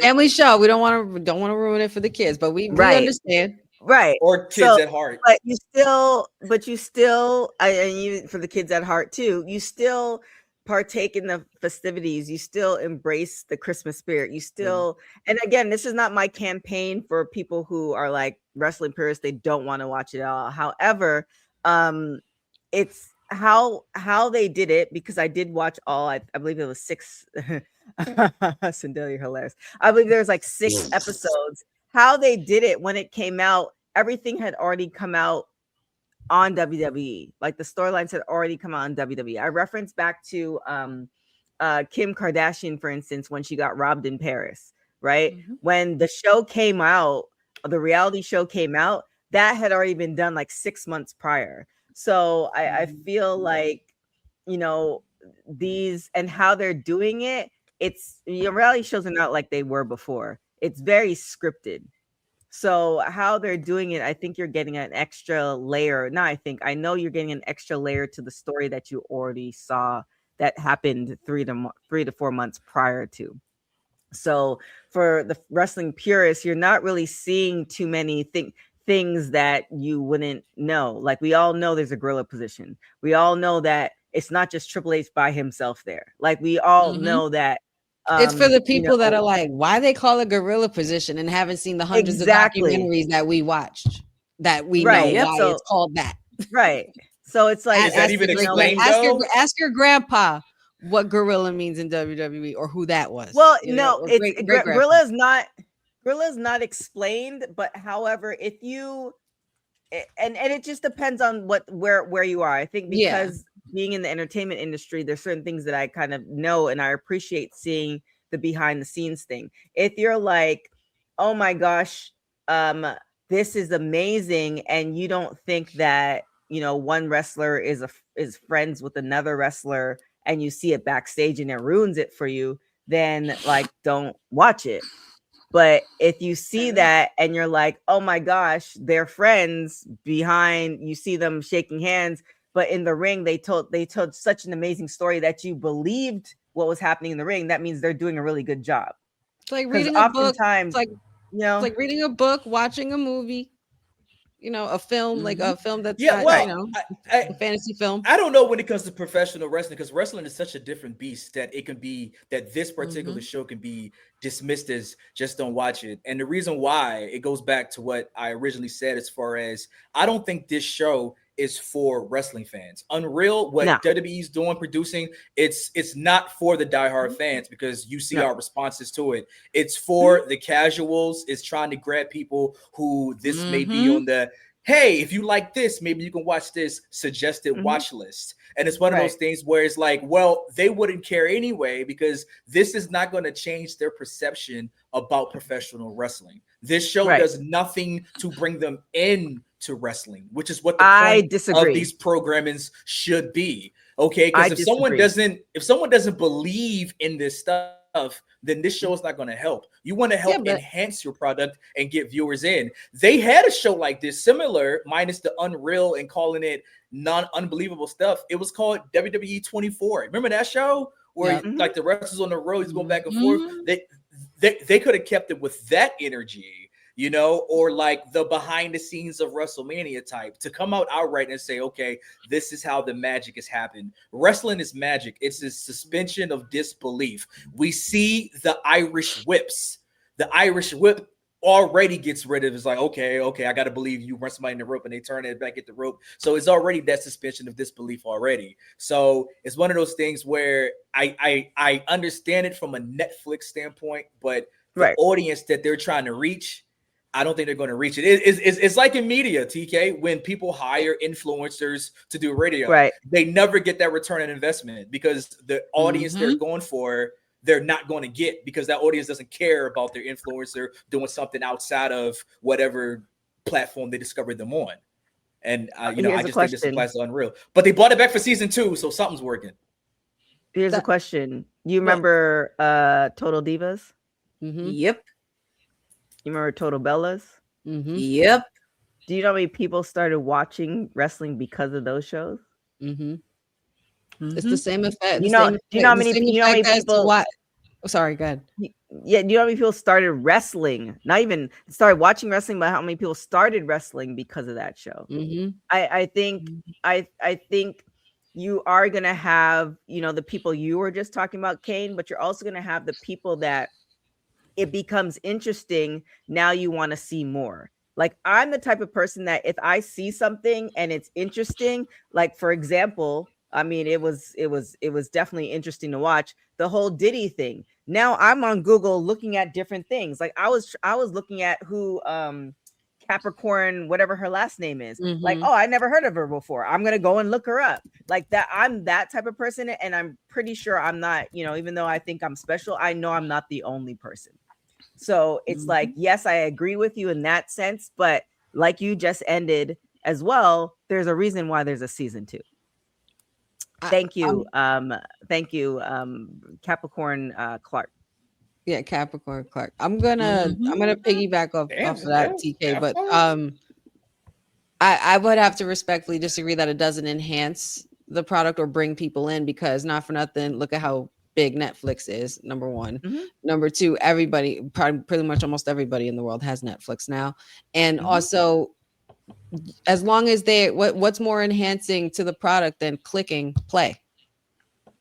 [SPEAKER 7] family show. We don't want to ruin it for the kids, but we understand.
[SPEAKER 6] Right.
[SPEAKER 9] Or kids at heart.
[SPEAKER 6] But you still, and you, for the kids at heart too, you still partake in the festivities. You still embrace the Christmas spirit. You still, and again, this is not my campaign for people who are like wrestling purists. They don't want to watch it all. However, it's how they did it, because I did watch all, I believe it was 6. Cindelia, hilarious. I believe there was like 6 episodes. How they did it when it came out, everything had already come out on WWE. Like the storylines had already come out on WWE. I reference back to Kim Kardashian, for instance, when she got robbed in Paris, right? When the show came out, the reality show came out, that had already been done like 6 months prior. So I feel like, you know, these and how they're doing it, it's, you know, reality shows are not like they were before. It's very scripted. So how they're doing it, I think you're getting an extra layer. Not I think, I know you're getting an extra layer to the story that you already saw that happened 3 to 4 months prior to. So for the wrestling purists, you're not really seeing too many things that you wouldn't know. Like, we all know there's a gorilla position. We all know that it's not just Triple H by himself there. Like, we all know that.
[SPEAKER 7] It's for the people
[SPEAKER 6] you know,
[SPEAKER 7] that are like, why they call it gorilla position and haven't seen the hundreds of documentaries that we watched, that we know why it's called that.
[SPEAKER 6] Right. So it's like,
[SPEAKER 9] is that even explained though?
[SPEAKER 7] Ask your grandpa what gorilla means in WWE or who that was.
[SPEAKER 6] Well, no, it's gorilla's not explained, but however, if you and it just depends on where you are. I think because being in the entertainment industry, there's certain things that I kind of know and I appreciate seeing the behind the scenes thing. If you're like, oh my gosh, this is amazing, and you don't think that, you know, one wrestler is friends with another wrestler, and you see it backstage and it ruins it for you, then like, don't watch it. But if you see that and you're like, oh my gosh, they're friends behind, you see them shaking hands, but in the ring, they told such an amazing story that you believed what was happening in the ring, that means they're doing a really good job.
[SPEAKER 7] It's like reading a book. It's like,
[SPEAKER 6] you know,
[SPEAKER 7] it's like reading a book, watching a movie, you know, a film, like a film that's
[SPEAKER 9] you
[SPEAKER 7] know, a fantasy film.
[SPEAKER 9] I don't know when it comes to professional wrestling, because wrestling is such a different beast that it can be, that this particular show can be dismissed as just don't watch it. And the reason why, it goes back to what I originally said, as far as I don't think this show is for wrestling fans. Unreal, what WWE's doing, producing, it's not for the diehard fans, because you see our responses to it. It's for the casuals. It's trying to grab people who this may be on the, hey, if you like this, maybe you can watch this suggested watch list. And it's one of those things where it's like, well, they wouldn't care anyway, because this is not going to change their perception about professional wrestling. This show does nothing to bring them in to wrestling, which is what the point of these programmings should be. Okay, because if someone doesn't believe in this stuff, then this show is not going to help. You want to help enhance your product and get viewers in. They had a show like this, similar, minus the unreal and calling it non-unbelievable stuff. It was called WWE 24. Remember that show where like the wrestlers on the road, he's going back and forth? They could have kept it with that energy, you know, or like the behind the scenes of WrestleMania type, to come out outright and say, okay, this is how the magic has happened. Wrestling is magic. It's a suspension of disbelief. We see the Irish whips. The Irish whip already gets rid of, it's like, okay, I got to believe you run somebody in the rope and they turn it back at the rope. So it's already that suspension of disbelief already. So it's one of those things where I understand it from a Netflix standpoint, but the audience that they're trying to reach, I don't think they're going to reach it. It's like in media, TK, when people hire influencers to do radio, they never get that return on investment, because the audience they're going for, they're not going to get, because that audience doesn't care about their influencer doing something outside of whatever platform they discovered them on. And you know, I just think this applies to Unreal. But they brought it back for season 2, so something's working.
[SPEAKER 6] Here's a question. You remember Total Divas?
[SPEAKER 8] Yep.
[SPEAKER 6] You remember Total Bellas?
[SPEAKER 8] Yep.
[SPEAKER 6] Do you know how many people started watching wrestling because of those shows?
[SPEAKER 7] It's the same effect.
[SPEAKER 6] Do you know how many people?
[SPEAKER 7] Oh, sorry, go ahead.
[SPEAKER 6] Yeah, do you know how many people started wrestling? Not even started watching wrestling, but how many people started wrestling because of that show? I think you are gonna have, you know, the people you were just talking about, Kane, but you're also gonna have the people that it becomes interesting. Now you want to see more. Like, I'm the type of person that if I see something and it's interesting, like for example, I mean, it was definitely interesting to watch the whole Diddy thing. Now I'm on Google looking at different things. Like I was looking at who Capricorn, whatever her last name is. Like, oh, I never heard of her before. I'm gonna go and look her up. Like that. I'm that type of person, and I'm pretty sure I'm not. You know, even though I think I'm special, I know I'm not the only person. So it's like, yes, I agree with you in that sense, but like you just ended as well, there's a reason why there's a season 2. Thank you. Thank you, Capricorn Clark.
[SPEAKER 7] Yeah, Capricorn Clark. I'm gonna piggyback off of that, TK, but I would have to respectfully disagree that it doesn't enhance the product or bring people in, because not for nothing, look at how big Netflix is, number one. Number two, everybody, pretty much almost everybody in the world has Netflix now. And also, as long as what's more enhancing to the product than clicking play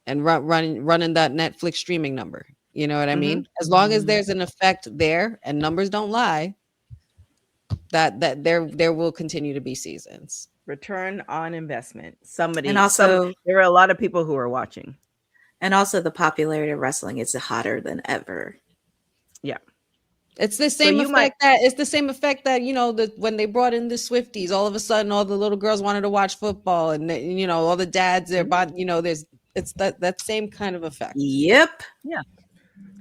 [SPEAKER 7] and running that Netflix streaming number? You know what I mean? As long as there's an effect there and numbers don't lie, that there will continue to be seasons.
[SPEAKER 6] Return on investment. There are a lot of people who are watching.
[SPEAKER 8] And also the popularity of wrestling is hotter than ever.
[SPEAKER 6] Yeah.
[SPEAKER 7] It's the same effect that, you know, when they brought in the Swifties, all of a sudden all the little girls wanted to watch football, and you know, all the dads are about, you know, it's that same kind of effect.
[SPEAKER 8] Yep.
[SPEAKER 6] Yeah.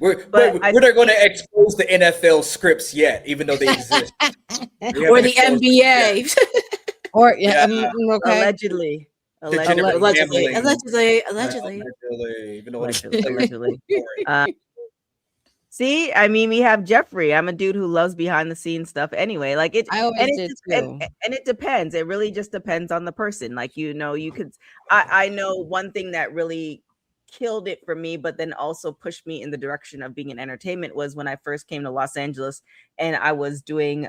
[SPEAKER 9] We're not going to expose the NFL scripts yet, even though they exist.
[SPEAKER 8] Or the NBA.
[SPEAKER 7] Or
[SPEAKER 6] allegedly. See, I mean, we have Jeffrey. I'm a dude who loves behind the scenes stuff anyway. Like it, and it depends. It really just depends on the person. Like, you know, I know one thing that really killed it for me, but then also pushed me in the direction of being in entertainment was when I first came to Los Angeles and I was doing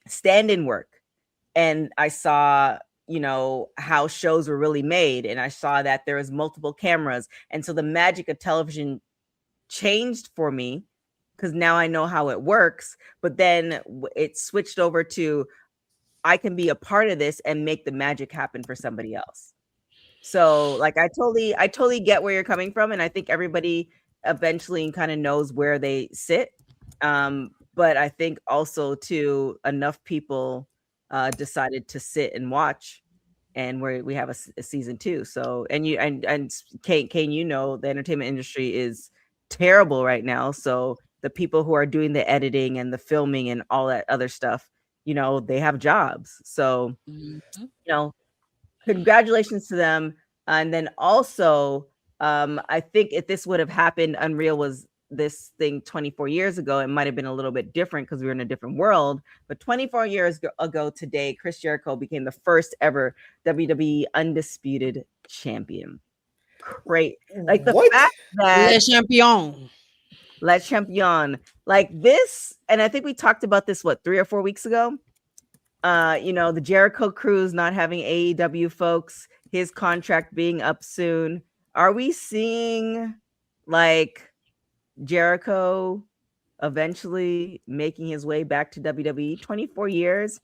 [SPEAKER 6] stand-in work, and I saw, you know, how shows were really made, and I saw that there was multiple cameras, and so the magic of television changed for me because now I know how it works. But then it switched over to I can be a part of this and make the magic happen for somebody else. So like I totally get where you're coming from, and I think everybody eventually kind of knows where they sit. But I think also too, enough people decided to sit and watch, and we have a season 2. So and Kane, you know, the entertainment industry is terrible right now. So the people who are doing the editing and the filming and all that other stuff, you know, they have jobs. So you know, congratulations to them. And then also, I think if this would have happened, Unreal was this thing 24 years ago, it might have been a little bit different because we were in a different world. But 24 years ago today, Chris Jericho became the first ever WWE Undisputed Champion. Great. Like the fact that Le Champion, like this, and I think we talked about this 3 or 4 weeks ago. You know, the Jericho Cruise not having AEW folks, his contract being up soon. Are we seeing like Jericho eventually making his way back to WWE? 24 years.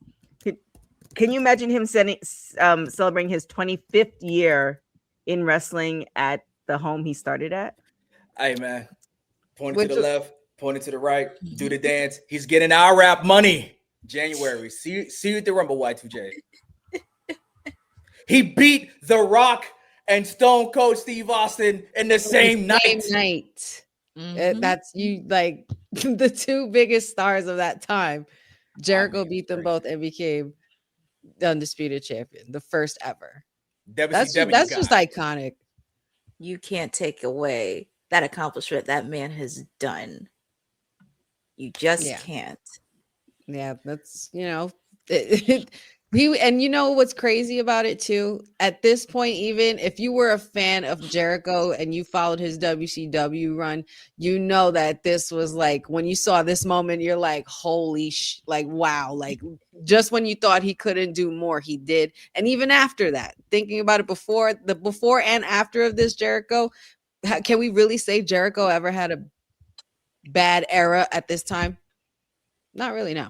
[SPEAKER 6] Can you imagine him celebrating his 25th year in wrestling at the home he started at?
[SPEAKER 9] Hey man, pointing to the left, pointing to the right, do the dance. He's getting our rap money. January. See you at the Rumble, Y2J. He beat The Rock and Stone Cold Steve Austin in the same night.
[SPEAKER 7] That's you, like the two biggest stars of that time. Jericho beat them both and became the Undisputed Champion, the first ever. That's just iconic.
[SPEAKER 8] You can't take away that accomplishment that man has done. You just can't.
[SPEAKER 7] Yeah, that's, you know, and you know what's crazy about it too? At this point, even if you were a fan of Jericho and you followed his WCW run, you know that this was like, when you saw this moment, you're like, holy like, wow. Like, just when you thought he couldn't do more, he did. And even after that, thinking about it, before and after of this Jericho, can we really say Jericho ever had a bad era at this time? Not really, no.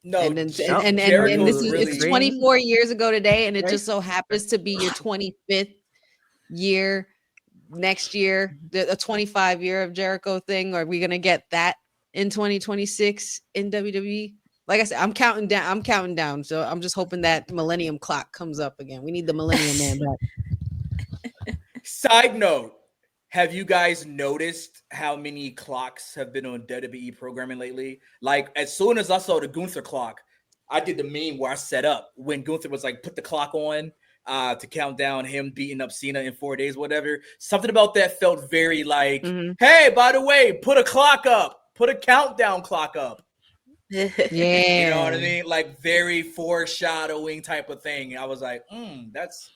[SPEAKER 9] No,
[SPEAKER 7] and this is 24 years ago today, and it just so happens to be your 25th year next year, the 25 year of Jericho thing. Are we gonna get that in 2026 in WWE? Like I said, I'm counting down. So I'm just hoping that Millennium Clock comes up again. We need the Millennium Man back.
[SPEAKER 9] Side note. have you guys noticed how many clocks have been on WWE programming lately? Like, as soon as I saw the Gunther clock, I did the meme where I set up when Gunther was like, put the clock on to count down him beating up Cena in 4 days, whatever. Something about that felt very like, hey, by the way, put a clock up, put a countdown clock up.
[SPEAKER 7] Yeah.
[SPEAKER 9] You know what I mean? Like, very foreshadowing type of thing. I was like, that's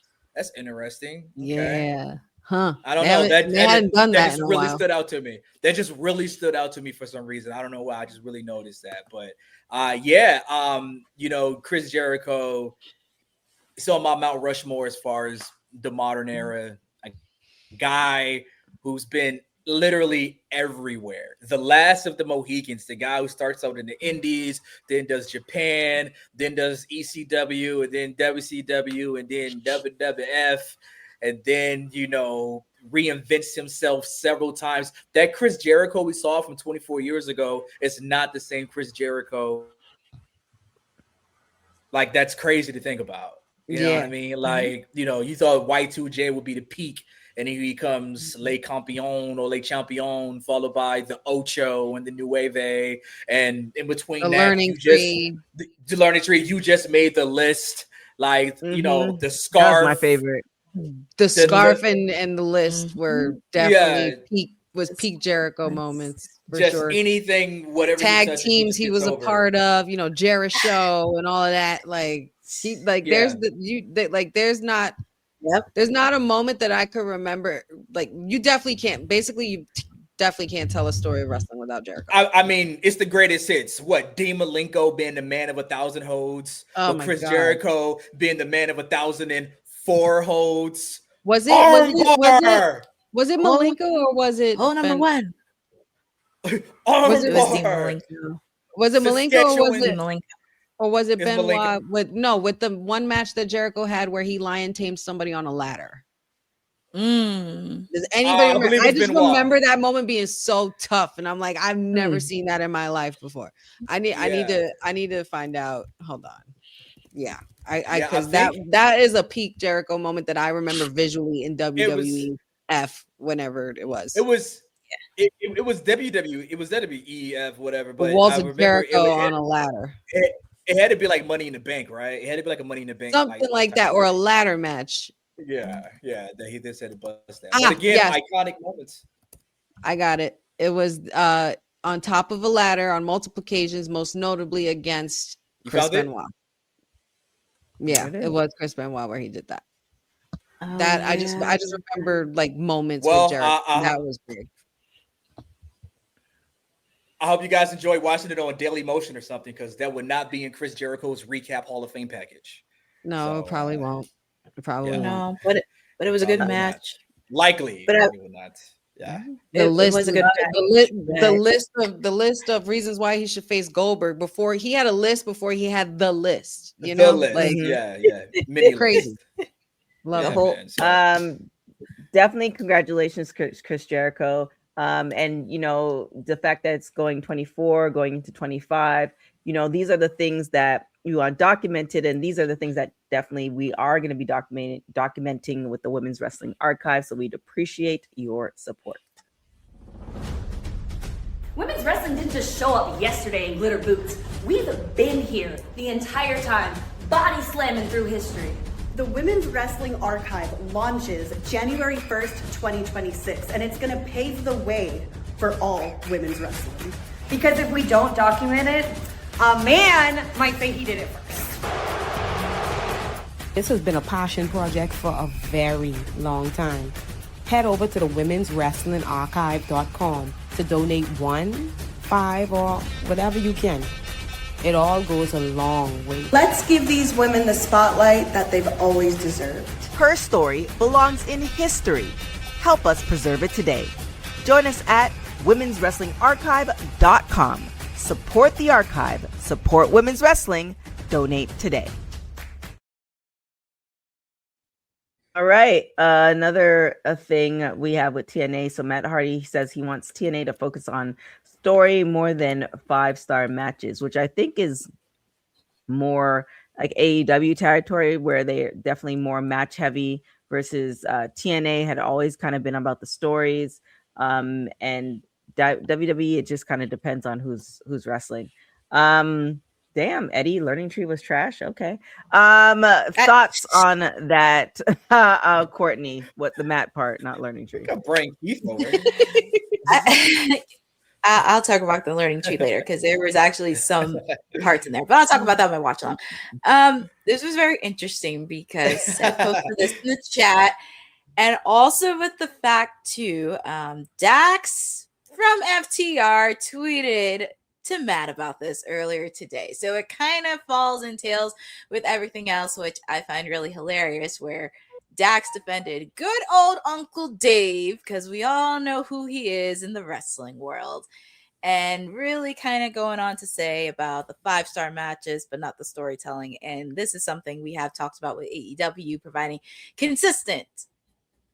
[SPEAKER 9] interesting. Okay.
[SPEAKER 7] Yeah. Huh.
[SPEAKER 9] I don't know.
[SPEAKER 7] That
[SPEAKER 9] just really stood out to me. That just really stood out to me for some reason. I don't know why. I just really noticed that. But Chris Jericho is on my Mount Rushmore as far as the modern era. A guy who's been literally everywhere. The last of the Mohicans, the guy who starts out in the Indies, then does Japan, then does ECW, and then WCW, and then WWF. And then, reinvents himself several times. That Chris Jericho we saw from 24 years ago is not the same Chris Jericho. Like, that's crazy to think about. You know what I mean? Like, you thought Y2J would be the peak, and he becomes Le Campeon or Le Champion, followed by the Ocho and the Nueve. And in between
[SPEAKER 7] the
[SPEAKER 9] that,
[SPEAKER 7] learning tree.
[SPEAKER 9] The learning tree, you just made the list. Like, the scarf.
[SPEAKER 6] That was my favorite.
[SPEAKER 7] The scarf and the list were definitely peak Jericho moments. For
[SPEAKER 9] just
[SPEAKER 7] sure.
[SPEAKER 9] Anything, whatever
[SPEAKER 7] tag teams he was a part of, Jericho and all of that. Like there's not a moment that I could remember. Like, you definitely can't. Basically, you definitely can't tell a story of wrestling without Jericho.
[SPEAKER 9] I mean, it's the greatest hits. What, Dean Malenko being the man of 1,000 holds, Chris Jericho being the man of 1,004 holds.
[SPEAKER 7] Was it Malenko or was it
[SPEAKER 8] number one?
[SPEAKER 7] Was it Malenko or was it Benoit with the one match that Jericho had where he lion tamed somebody on a ladder? Does anybody remember? I just remember that moment being so tough, and I'm like, I've never seen that in my life before. I need to find out. Hold on. Yeah, because that is a peak Jericho moment that I remember visually in WWF whenever it was.
[SPEAKER 9] It was WWE. It was WWEF, whatever. But
[SPEAKER 7] Walter Jericho on a ladder.
[SPEAKER 9] It had to be like Money in the Bank, right? It had to be like a Money in the Bank,
[SPEAKER 7] something like that, or a ladder match.
[SPEAKER 9] Yeah. That he just had to bust that. But again, iconic moments.
[SPEAKER 7] I got it. It was on top of a ladder on multiple occasions, most notably against Chris Benoit. Yeah, it was Chris Benoit where he did that. I just remember like moments with Jericho. That was big.
[SPEAKER 9] I hope you guys enjoy watching it on Daily Motion or something, because that would not be in Chris Jericho's recap Hall of Fame package.
[SPEAKER 7] No, it probably won't. It probably won't.
[SPEAKER 8] No, but it was a good match.
[SPEAKER 9] Likely, but it will not. Yeah,
[SPEAKER 7] the list of reasons why he should face Goldberg before he had a list before he had the list. Crazy. Love
[SPEAKER 6] the whole. Definitely, congratulations, Chris Jericho. And the fact that it's going 24, going into 25. These are the things that you are documented, and these are the things that definitely we are going to be documenting with the Women's Wrestling Archive. So we'd appreciate your support.
[SPEAKER 10] Women's wrestling didn't just show up yesterday in glitter boots. We've been here the entire time, body slamming through history.
[SPEAKER 11] The Women's Wrestling Archive launches January 1st, 2026, and it's going to pave the way for all women's wrestling.
[SPEAKER 10] Because if we don't document it, a man might say he did it first.
[SPEAKER 12] This has been a passion project for a very long time. Head over to the womenswrestlingarchive.com to donate $1, $5, or whatever you can. It all goes a long way.
[SPEAKER 11] Let's give these women the spotlight that they've always deserved.
[SPEAKER 6] Her story belongs in history. Help us preserve it today. Join us at womenswrestlingarchive.com. Support the archive. Support women's wrestling. Donate today. All right. Another thing we have with TNA. So Matt Hardy says he wants TNA to focus on story more than 5-star matches, which I think is more like AEW territory, where they're definitely more match heavy. versus TNA had always kind of been about the stories. And WWE, it just kind of depends on who's wrestling. Damn, Eddie, Learning Tree was trash. Okay. Thoughts on that, Courtney? What the Matt part, not Learning Tree.
[SPEAKER 9] Brain Keith over.
[SPEAKER 8] I'll talk about the Learning Tree later because there was actually some parts in there, but I'll talk about that when I watch along. This was very interesting because Seth posted this in the chat, and also with the fact too, Dax from FTR tweeted to Matt about this earlier today. So it kind of falls and tails with everything else, which I find really hilarious, where Dax defended good old Uncle Dave, because we all know who he is in the wrestling world, and really kind of going on to say about the 5-star matches, but not the storytelling. And this is something we have talked about with AEW, providing consistent,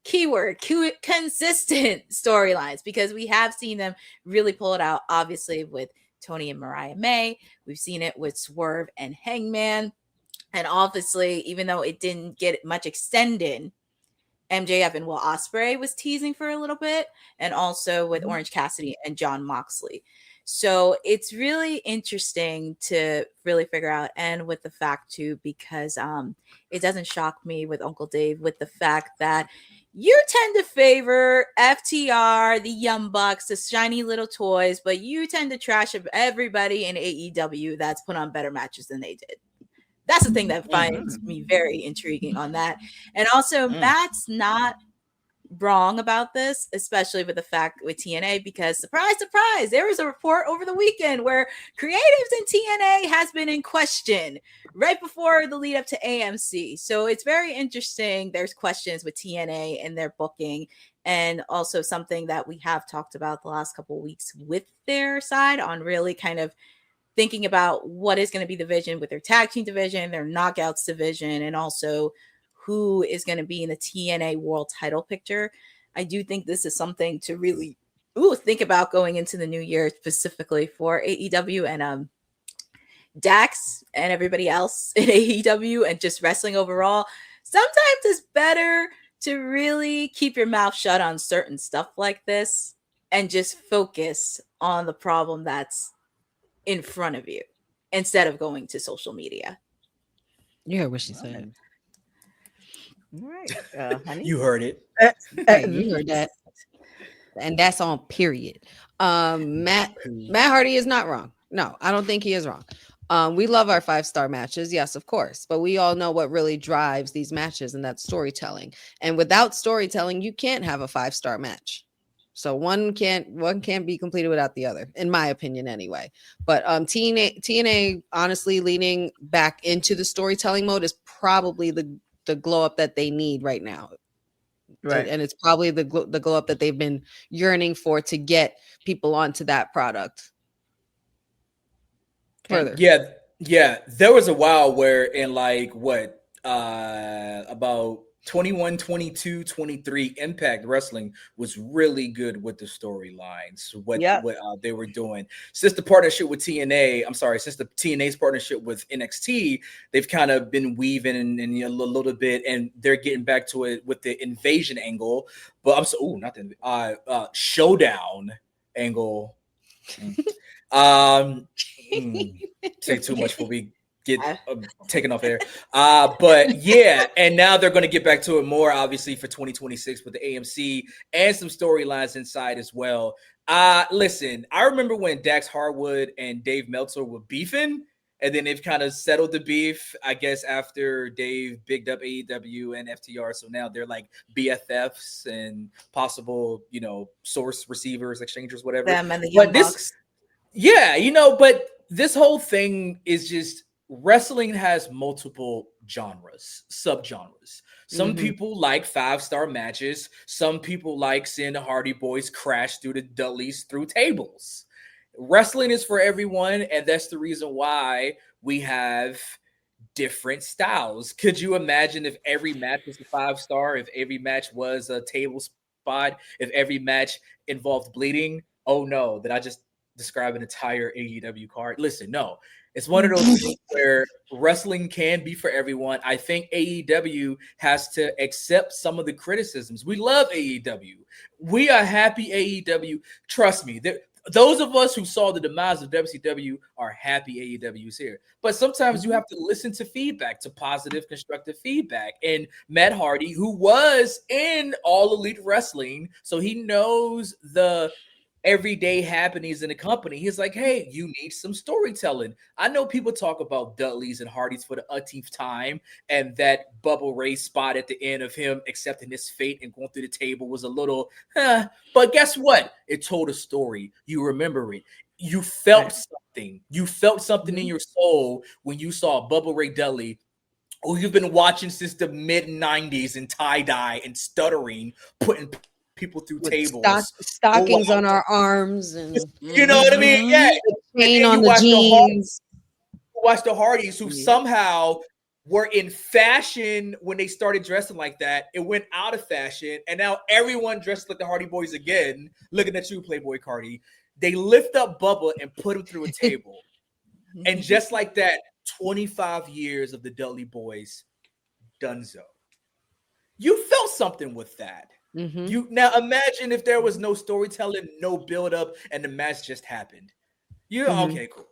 [SPEAKER 8] keyword, consistent storylines, because we have seen them really pull it out, obviously, with Tony and Mariah May. We've seen it with Swerve and Hangman. And obviously, even though it didn't get much extended, MJF and Will Ospreay was teasing for a little bit, and also with Orange Cassidy and John Moxley. So it's really interesting to really figure out, and with the fact too, because it doesn't shock me with Uncle Dave, with the fact that you tend to favor FTR, the Young Bucks, the shiny little toys, but you tend to trash everybody in AEW that's put on better matches than they did. That's the thing that finds me very intriguing on that. And also, Matt's not wrong about this, especially with the fact with TNA, because surprise, surprise, there was a report over the weekend where creatives in TNA has been in question right before the lead up to AMC. So it's very interesting. There's questions with TNA and their booking, and also something that we have talked about the last couple of weeks with their side on really kind of thinking about what is going to be the vision with their tag team division, their knockouts division, and also who is going to be in the TNA world title picture. I do think this is something to really think about going into the new year, specifically for AEW and Dax and everybody else in AEW and just wrestling overall. Sometimes it's better to really keep your mouth shut on certain stuff like this and just focus on the problem that's in front of you instead of going to social media.
[SPEAKER 7] You heard what she said.
[SPEAKER 6] All right, honey.
[SPEAKER 9] You heard it.
[SPEAKER 7] You heard that. And that's on period. Matt Hardy is not wrong. No, I don't think he is wrong. We love our 5-star matches. Yes, of course. But we all know what really drives these matches, and that's storytelling. And without storytelling, you can't have a 5-star match. So one can't be completed without the other, in my opinion, anyway. But TNA, honestly, leaning back into the storytelling mode is probably the glow up that they need right now. Right. And it's probably the glow up that they've been yearning for to get people onto that product. Further.
[SPEAKER 9] Yeah. There was a while where in about 21, 22, 23, Impact Wrestling was really good with the storylines, what they were doing. Since the TNA's partnership with NXT, they've kind of been weaving and a little bit, and they're getting back to it with the invasion angle. But showdown angle. Say too much before we get taken off air. But yeah, and now they're going to get back to it more, obviously, for 2026 with the AMC and some storylines inside as well. Listen, I remember when Dax Harwood and Dave Meltzer were beefing, and then they've kind of settled the beef, I guess, after Dave bigged up AEW and FTR. So now they're like BFFs and possible, source receivers, exchangers, whatever.
[SPEAKER 8] Them and the Young Bucks.
[SPEAKER 9] But this whole thing is just, wrestling has multiple subgenres. Some people like 5-star matches. Some people like seeing the Hardy Boys crash through the Dudleys through tables. Wrestling is for everyone, and that's the reason why we have different styles. Could you imagine if every match was a 5-star, if every match was a table spot, if every match involved bleeding? Oh no, did I just describe an entire AEW card? Listen, no. It's one of those things where wrestling can be for everyone. I think AEW has to accept some of the criticisms. We love AEW. We are happy AEW. Trust me, those of us who saw the demise of WCW are happy AEW is here. But sometimes you have to listen to feedback, to positive, constructive feedback. And Matt Hardy, who was in All Elite Wrestling, so he knows the everyday happenings in the company. He's like, hey, you need some storytelling. I know people talk about Dudley's and Hardy's for the umpteenth time, and that Bubba Ray spot at the end of him accepting his fate and going through the table was a little, but guess what? It told a story. You remember it. You felt something. You felt something in your soul when you saw Bubba Ray Dudley, who you've been watching since the mid-90s in tie-dye and stuttering, putting people through
[SPEAKER 7] with
[SPEAKER 9] tables,
[SPEAKER 7] stockings on our arms, and
[SPEAKER 9] you know what I mean? Yeah,
[SPEAKER 7] chain on the jeans.
[SPEAKER 9] Watch the Hardys, who somehow were in fashion when they started dressing like that. It went out of fashion, and now everyone dressed like the Hardy Boys again. Looking at you, Playboy Cardi. They lift up Bubba and put him through a table, and just like that, 25 years of the Dudley Boys, donezo. You felt something with that. You now imagine if there was no storytelling, no build-up, and the match just happened. Okay, cool.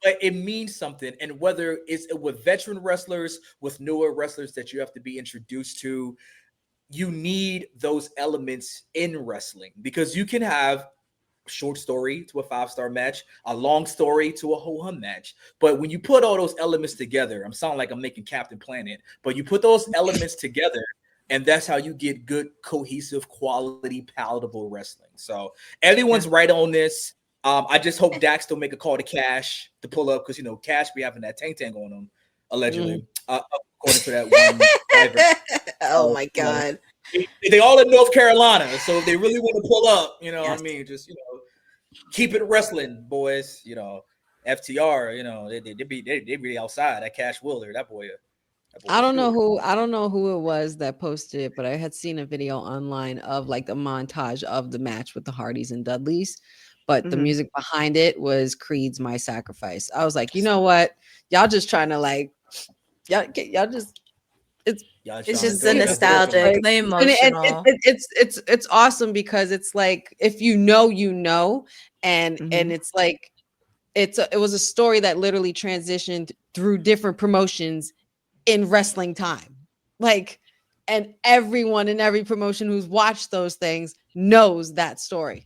[SPEAKER 9] But it means something. And whether it's with veteran wrestlers, with newer wrestlers that you have to be introduced to, you need those elements in wrestling, because you can have a short story to a 5-star match, a long story to a ho-hum match. But when you put all those elements together, I'm sounding like I'm making Captain Planet, but you put those elements together, and that's how you get good, cohesive, quality, palatable wrestling. So everyone's right on this. I just hope Dax don't make a call to Cash to pull up, because Cash be having that tank going on allegedly, according to that one.
[SPEAKER 8] Oh my God!
[SPEAKER 9] They all in North Carolina, so if they really want to pull up, what I mean, just keep it wrestling, boys. FTR, they be outside. That Cash Wheeler, that boy.
[SPEAKER 7] I don't know who it was that posted it, but I had seen a video online of like the montage of the match with the Hardys and Dudleys, but the music behind it was Creed's "My Sacrifice." I was like, you know what? Y'all just trying to like, y'all just it's
[SPEAKER 8] just the nostalgic, the emotional.
[SPEAKER 7] It's awesome, because it's like, if you know, and it's like it was a story that literally transitioned through different promotions in wrestling time, like, and everyone in every promotion who's watched those things knows that story.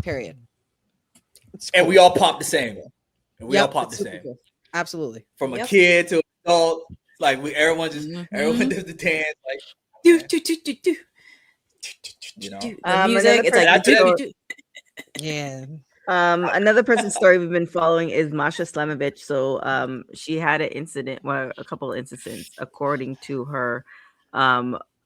[SPEAKER 7] Period.
[SPEAKER 9] And we all pop the same. All pop the same.
[SPEAKER 7] Cool. Absolutely.
[SPEAKER 9] From a kid to adult, like everyone does the dance, like
[SPEAKER 8] do. The music, it's like
[SPEAKER 7] yeah.
[SPEAKER 6] Another person's story we've been following is Masha Slamovich. So she had an incident, a couple of incidents, according to her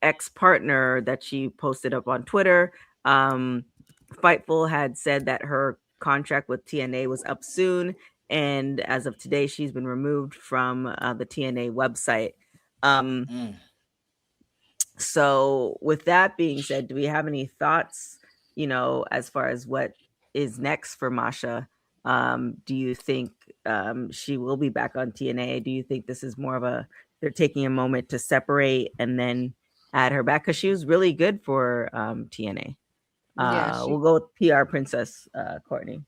[SPEAKER 6] ex-partner that she posted up on Twitter. Fightful had said that her contract with TNA was up soon, and as of today, she's been removed from the TNA website. So with that being said, do we have any thoughts, as far as what is next for Masha? Do you think she will be back on TNA? Do you think this is more of they're taking a moment to separate and then add her back? Because she was really good for TNA. We'll go with PR Princess Courtney.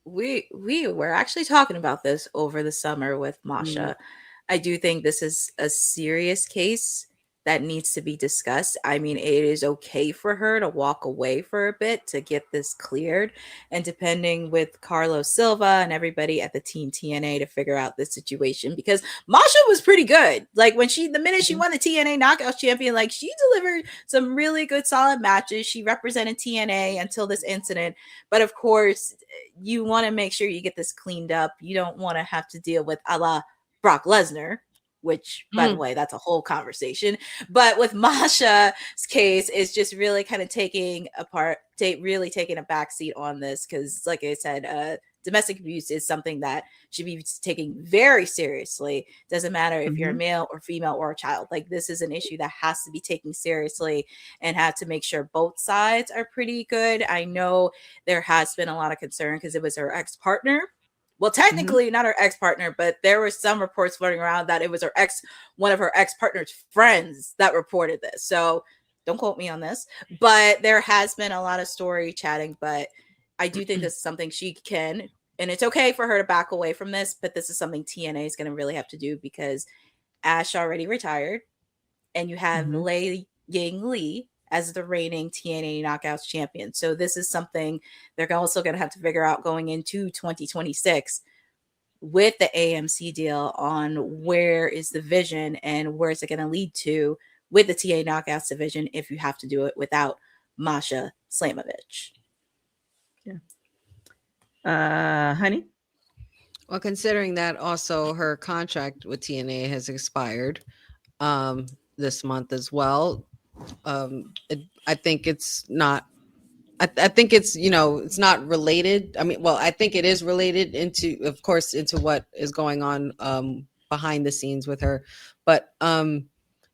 [SPEAKER 8] We were actually talking about this over the summer with Masha. I do think this is a serious case that needs to be discussed. I mean, it is okay for her to walk away for a bit to get this cleared, and depending with Carlos Silva and everybody at the team TNA to figure out this situation, because Masha was pretty good. Like the minute she won the TNA Knockouts champion, like she delivered some really good solid matches. She represented TNA until this incident. But of course, you want to make sure you get this cleaned up. You don't want to have to deal with a la Brock Lesnar, which, by the way, that's a whole conversation. But with Masha's case, it's just really kind of taking a backseat on this, because, like I said, domestic abuse is something that should be taken very seriously. Doesn't matter if you're a male or female or a child. Like, this is an issue that has to be taken seriously, and have to make sure both sides are pretty good. I know there has been a lot of concern because it was her ex-partner Well, technically not her ex-partner, but there were some reports floating around that it was one of her ex-partner's friends that reported this. So don't quote me on this, but there has been a lot of story chatting, but I do think this is something she can, and it's okay for her to back away from this, but this is something TNA is going to really have to do because Ash already retired and you have Lei Ying Lee as the reigning TNA Knockouts champion. So this is something they're also going to have to figure out going into 2026 with the AMC deal on where is the vision and where is it going to lead to with the TA Knockouts division if you have to do it without Masha Slamovich.
[SPEAKER 6] Honey?
[SPEAKER 7] Well, considering that also her contract with TNA has expired this month as well, I think it's not. I think it's, it's not related. I mean, well, I think it is related of course, into what is going on behind the scenes with her. But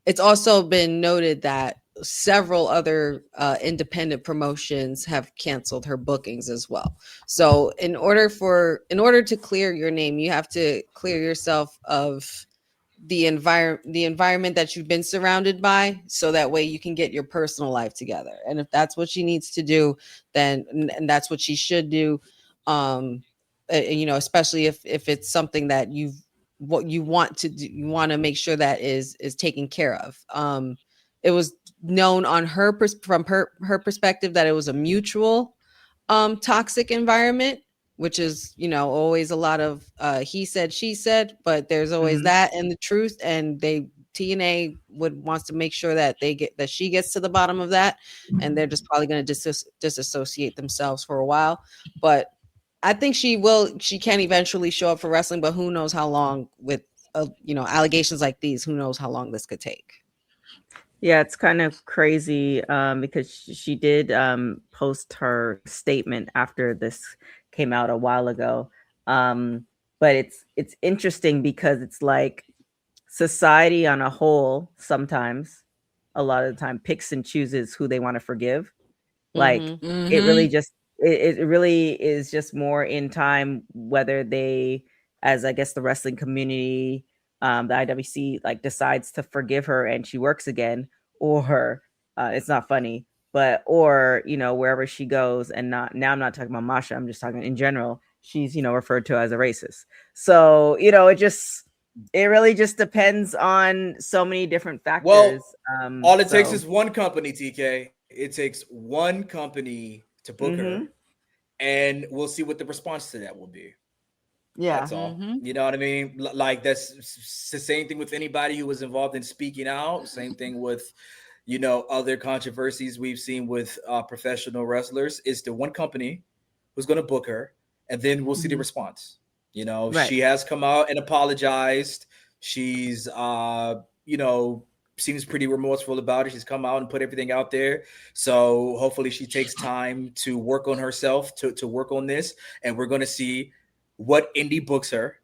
[SPEAKER 7] it's also been noted that several other independent promotions have canceled her bookings as well. So in order to clear your name, you have to clear yourself of the environment that you've been surrounded by, so that way you can get your personal life together. And if that's what she needs to do, then and that's what she should do. Especially if it's something that what you want to do, you want to make sure that is taken care of. It was known on from her perspective that it was a mutual toxic environment, which is, always a lot of he said, she said, but there's always that and the truth. And TNA wants to make sure that she gets to the bottom of that. And they're just probably going to disassociate themselves for a while. But I think she can eventually show up for wrestling, but who knows how long with, allegations like these, who knows how long this could take.
[SPEAKER 6] Yeah, it's kind of crazy because she did post her statement after this came out a while ago. But it's interesting because it's like society on a whole sometimes, a lot of the time, picks and chooses who they want to forgive. Like it really just it really is just more in time whether they, as I guess the wrestling community, the IWC, like decides to forgive her and she works again, or it's not funny, but or wherever she goes, and now I'm not talking about Masha, I'm just talking in general, she's referred to as a racist. So it really just depends on so many different factors.
[SPEAKER 9] Well, all it takes is one company, TK. It takes one company to book her, and we'll see what the response to that will be.
[SPEAKER 6] Yeah,
[SPEAKER 9] that's all. You know what I mean? Like that's the same thing with anybody who was involved in speaking out. Same thing with other controversies we've seen with professional wrestlers. It's the one company who's going to book her, and then we'll see the response. Right. She has come out and apologized. She's seems pretty remorseful about it. She's come out and put everything out there. So hopefully she takes time to work on herself, to work on this, and we're going to see what indie books her,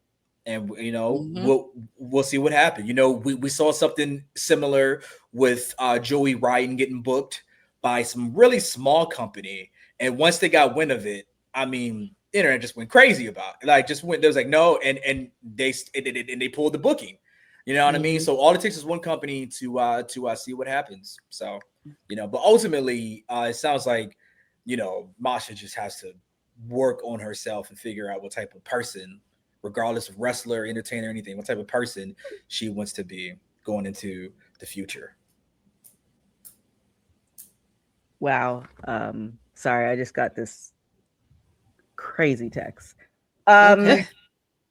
[SPEAKER 9] and we'll see what happens. We saw something similar with Joey Ryan getting booked by some really small company, and once they got wind of it, I mean, the internet just went crazy about it. Like just went, there was like no, and they pulled the booking. You know what I mean? So all it takes is one company to see what happens. So but ultimately, it sounds like Masha just has to work on herself and figure out what type of person, regardless of wrestler, entertainer, anything, what type of person she wants to be going into the future.
[SPEAKER 6] Wow. Sorry, I just got this crazy text.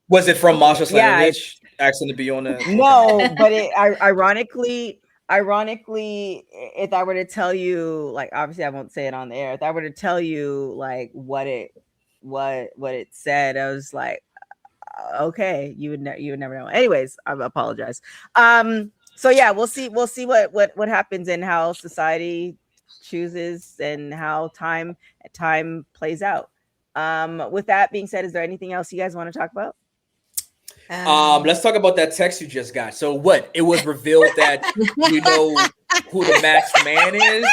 [SPEAKER 9] Was it from Masha Slamovich asking to be on the?
[SPEAKER 6] No, but it ironically, if I were to tell you, like, obviously I won't say it on the air. If I were to tell you like what it said, I was like, okay, you would never know. Anyways, I apologize. So yeah, we'll see what happens and how society chooses and how time plays out. With that being said, is there anything else you guys want to talk about?
[SPEAKER 9] Let's talk about that text you just got. So what? It was revealed that you know who the masked man is.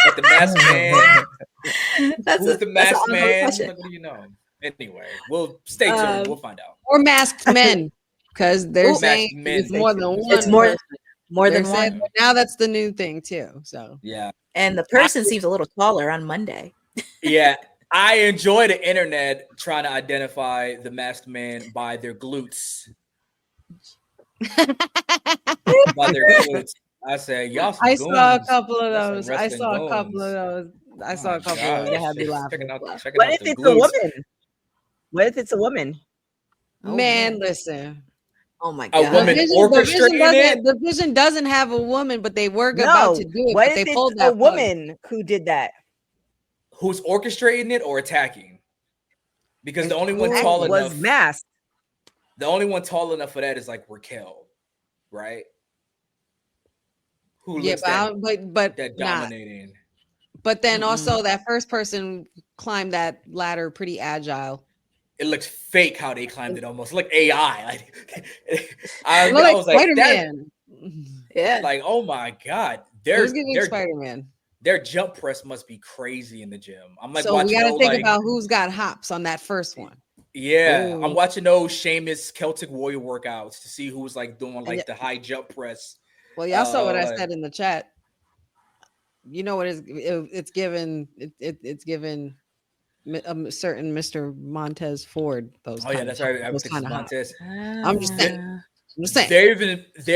[SPEAKER 9] But the masked man. Who's the masked man? What do you know? Anyway, we'll stay tuned. We'll find out.
[SPEAKER 7] Or masked men, because they're saying it's more than one.
[SPEAKER 8] It's more than one.
[SPEAKER 7] Now that's the new thing too. So
[SPEAKER 9] yeah,
[SPEAKER 8] and the person seems a little taller on Monday.
[SPEAKER 9] Yeah, I enjoy the internet trying to identify the masked man by their glutes. By their glutes. I say, y'all.
[SPEAKER 7] I saw a couple of those. I saw a couple of those. That had me laughing.
[SPEAKER 6] What if it's a woman? What if it's a woman?
[SPEAKER 7] Man, listen.
[SPEAKER 8] Oh my god!
[SPEAKER 9] A woman orchestrating it.
[SPEAKER 7] The Vision doesn't have a woman, but they were about to do it.
[SPEAKER 6] What
[SPEAKER 7] but
[SPEAKER 6] if
[SPEAKER 7] they pulled
[SPEAKER 6] it's
[SPEAKER 7] that
[SPEAKER 6] a woman who did that?
[SPEAKER 9] Who's orchestrating it or attacking? Because the only one tall enough
[SPEAKER 6] was masked.
[SPEAKER 9] The only one tall enough for that is like Raquel, right? Who looks
[SPEAKER 7] but
[SPEAKER 9] that dominating.
[SPEAKER 7] But then also that first person climbed that ladder pretty agile.
[SPEAKER 9] It looks fake how they climbed it, almost like AI. Like I
[SPEAKER 7] like
[SPEAKER 9] was like,
[SPEAKER 7] Spider-Man.
[SPEAKER 8] Yeah,
[SPEAKER 9] like oh my god,
[SPEAKER 7] Spider-Man.
[SPEAKER 9] Their jump press must be crazy in the gym. I'm like,
[SPEAKER 7] so we got to think about who's got hops on that first one.
[SPEAKER 9] Yeah,
[SPEAKER 7] Ooh.
[SPEAKER 9] I'm watching those Sheamus Celtic Warrior workouts to see who's like doing like the high jump press.
[SPEAKER 7] Well, y'all saw what I said in the chat. You know what it's given? It's given a certain Mr. Montez Ford. Those.
[SPEAKER 9] Oh yeah, that's right. I was thinking Montez.
[SPEAKER 7] I'm just saying.
[SPEAKER 9] They're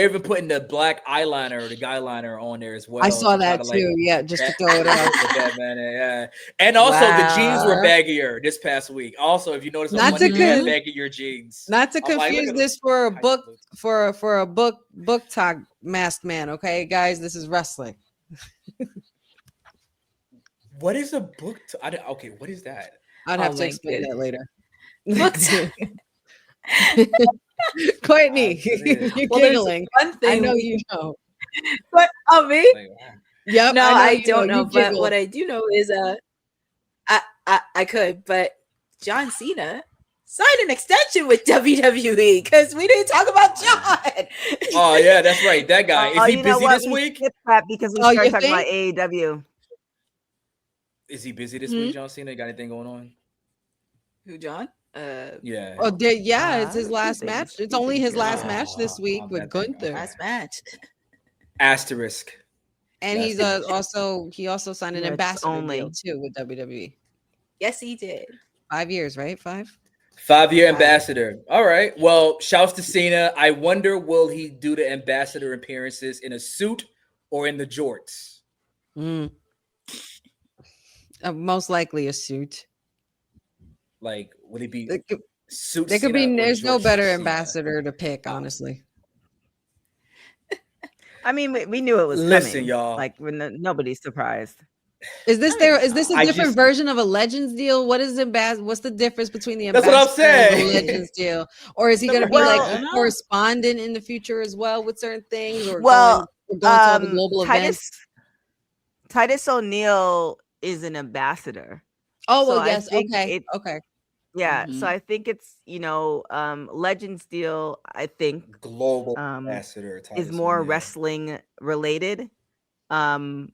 [SPEAKER 9] even putting the black eyeliner or the guy liner on there as well.
[SPEAKER 7] I saw that too. Yeah, just to throw it out.
[SPEAKER 9] Yeah. And also the jeans were baggier this past week. Also, if you notice, baggier jeans.
[SPEAKER 7] Not to confuse this for a book for a book talk masked man. Okay, guys, this is wrestling.
[SPEAKER 9] What is a book? Okay, what is that?
[SPEAKER 7] I'd have to explain that later. Book talk. Courtney, you're giggling.
[SPEAKER 8] One thing
[SPEAKER 7] I know you know.
[SPEAKER 8] But me?
[SPEAKER 7] Yep.
[SPEAKER 8] No, I don't know. But what I do know is I could, but John Cena signed an extension with WWE because we didn't talk about John.
[SPEAKER 9] Oh yeah, that's right. That guy. Is he busy this week?
[SPEAKER 6] Because we started talking about AEW.
[SPEAKER 9] Is he busy this week, John Cena? Got anything going on?
[SPEAKER 8] Who, John?
[SPEAKER 9] Yeah.
[SPEAKER 7] Oh, it's his last match. It's only his last match this week with Gunther.
[SPEAKER 8] Last match.
[SPEAKER 9] Asterisk.
[SPEAKER 7] And he also signed an ambassador deal too with WWE.
[SPEAKER 8] Yes, he did.
[SPEAKER 7] 5 years, right?
[SPEAKER 9] 5-year ambassador. All right. Well, shouts to Cena. I wonder, will he do the ambassador appearances in a suit or in the jorts?
[SPEAKER 7] Most likely a suit.
[SPEAKER 9] Like, would it be
[SPEAKER 7] suit? There could be. There's no better ambassador to pick, honestly.
[SPEAKER 6] I mean, we knew it was coming.
[SPEAKER 9] Y'all.
[SPEAKER 6] Like, nobody's surprised.
[SPEAKER 7] Is this a different version of a Legends deal? What is what's the difference between the
[SPEAKER 9] ambassador
[SPEAKER 7] and the
[SPEAKER 9] Legends
[SPEAKER 7] deal? Or is he going to be like a correspondent in the future as well with certain things? Or going to all the global events?
[SPEAKER 6] Titus O'Neil is an ambassador.
[SPEAKER 7] Oh, well, yes. Okay.
[SPEAKER 6] Yeah. So I think it's, Legends deal, I think
[SPEAKER 9] global ambassador
[SPEAKER 6] is more wrestling related. And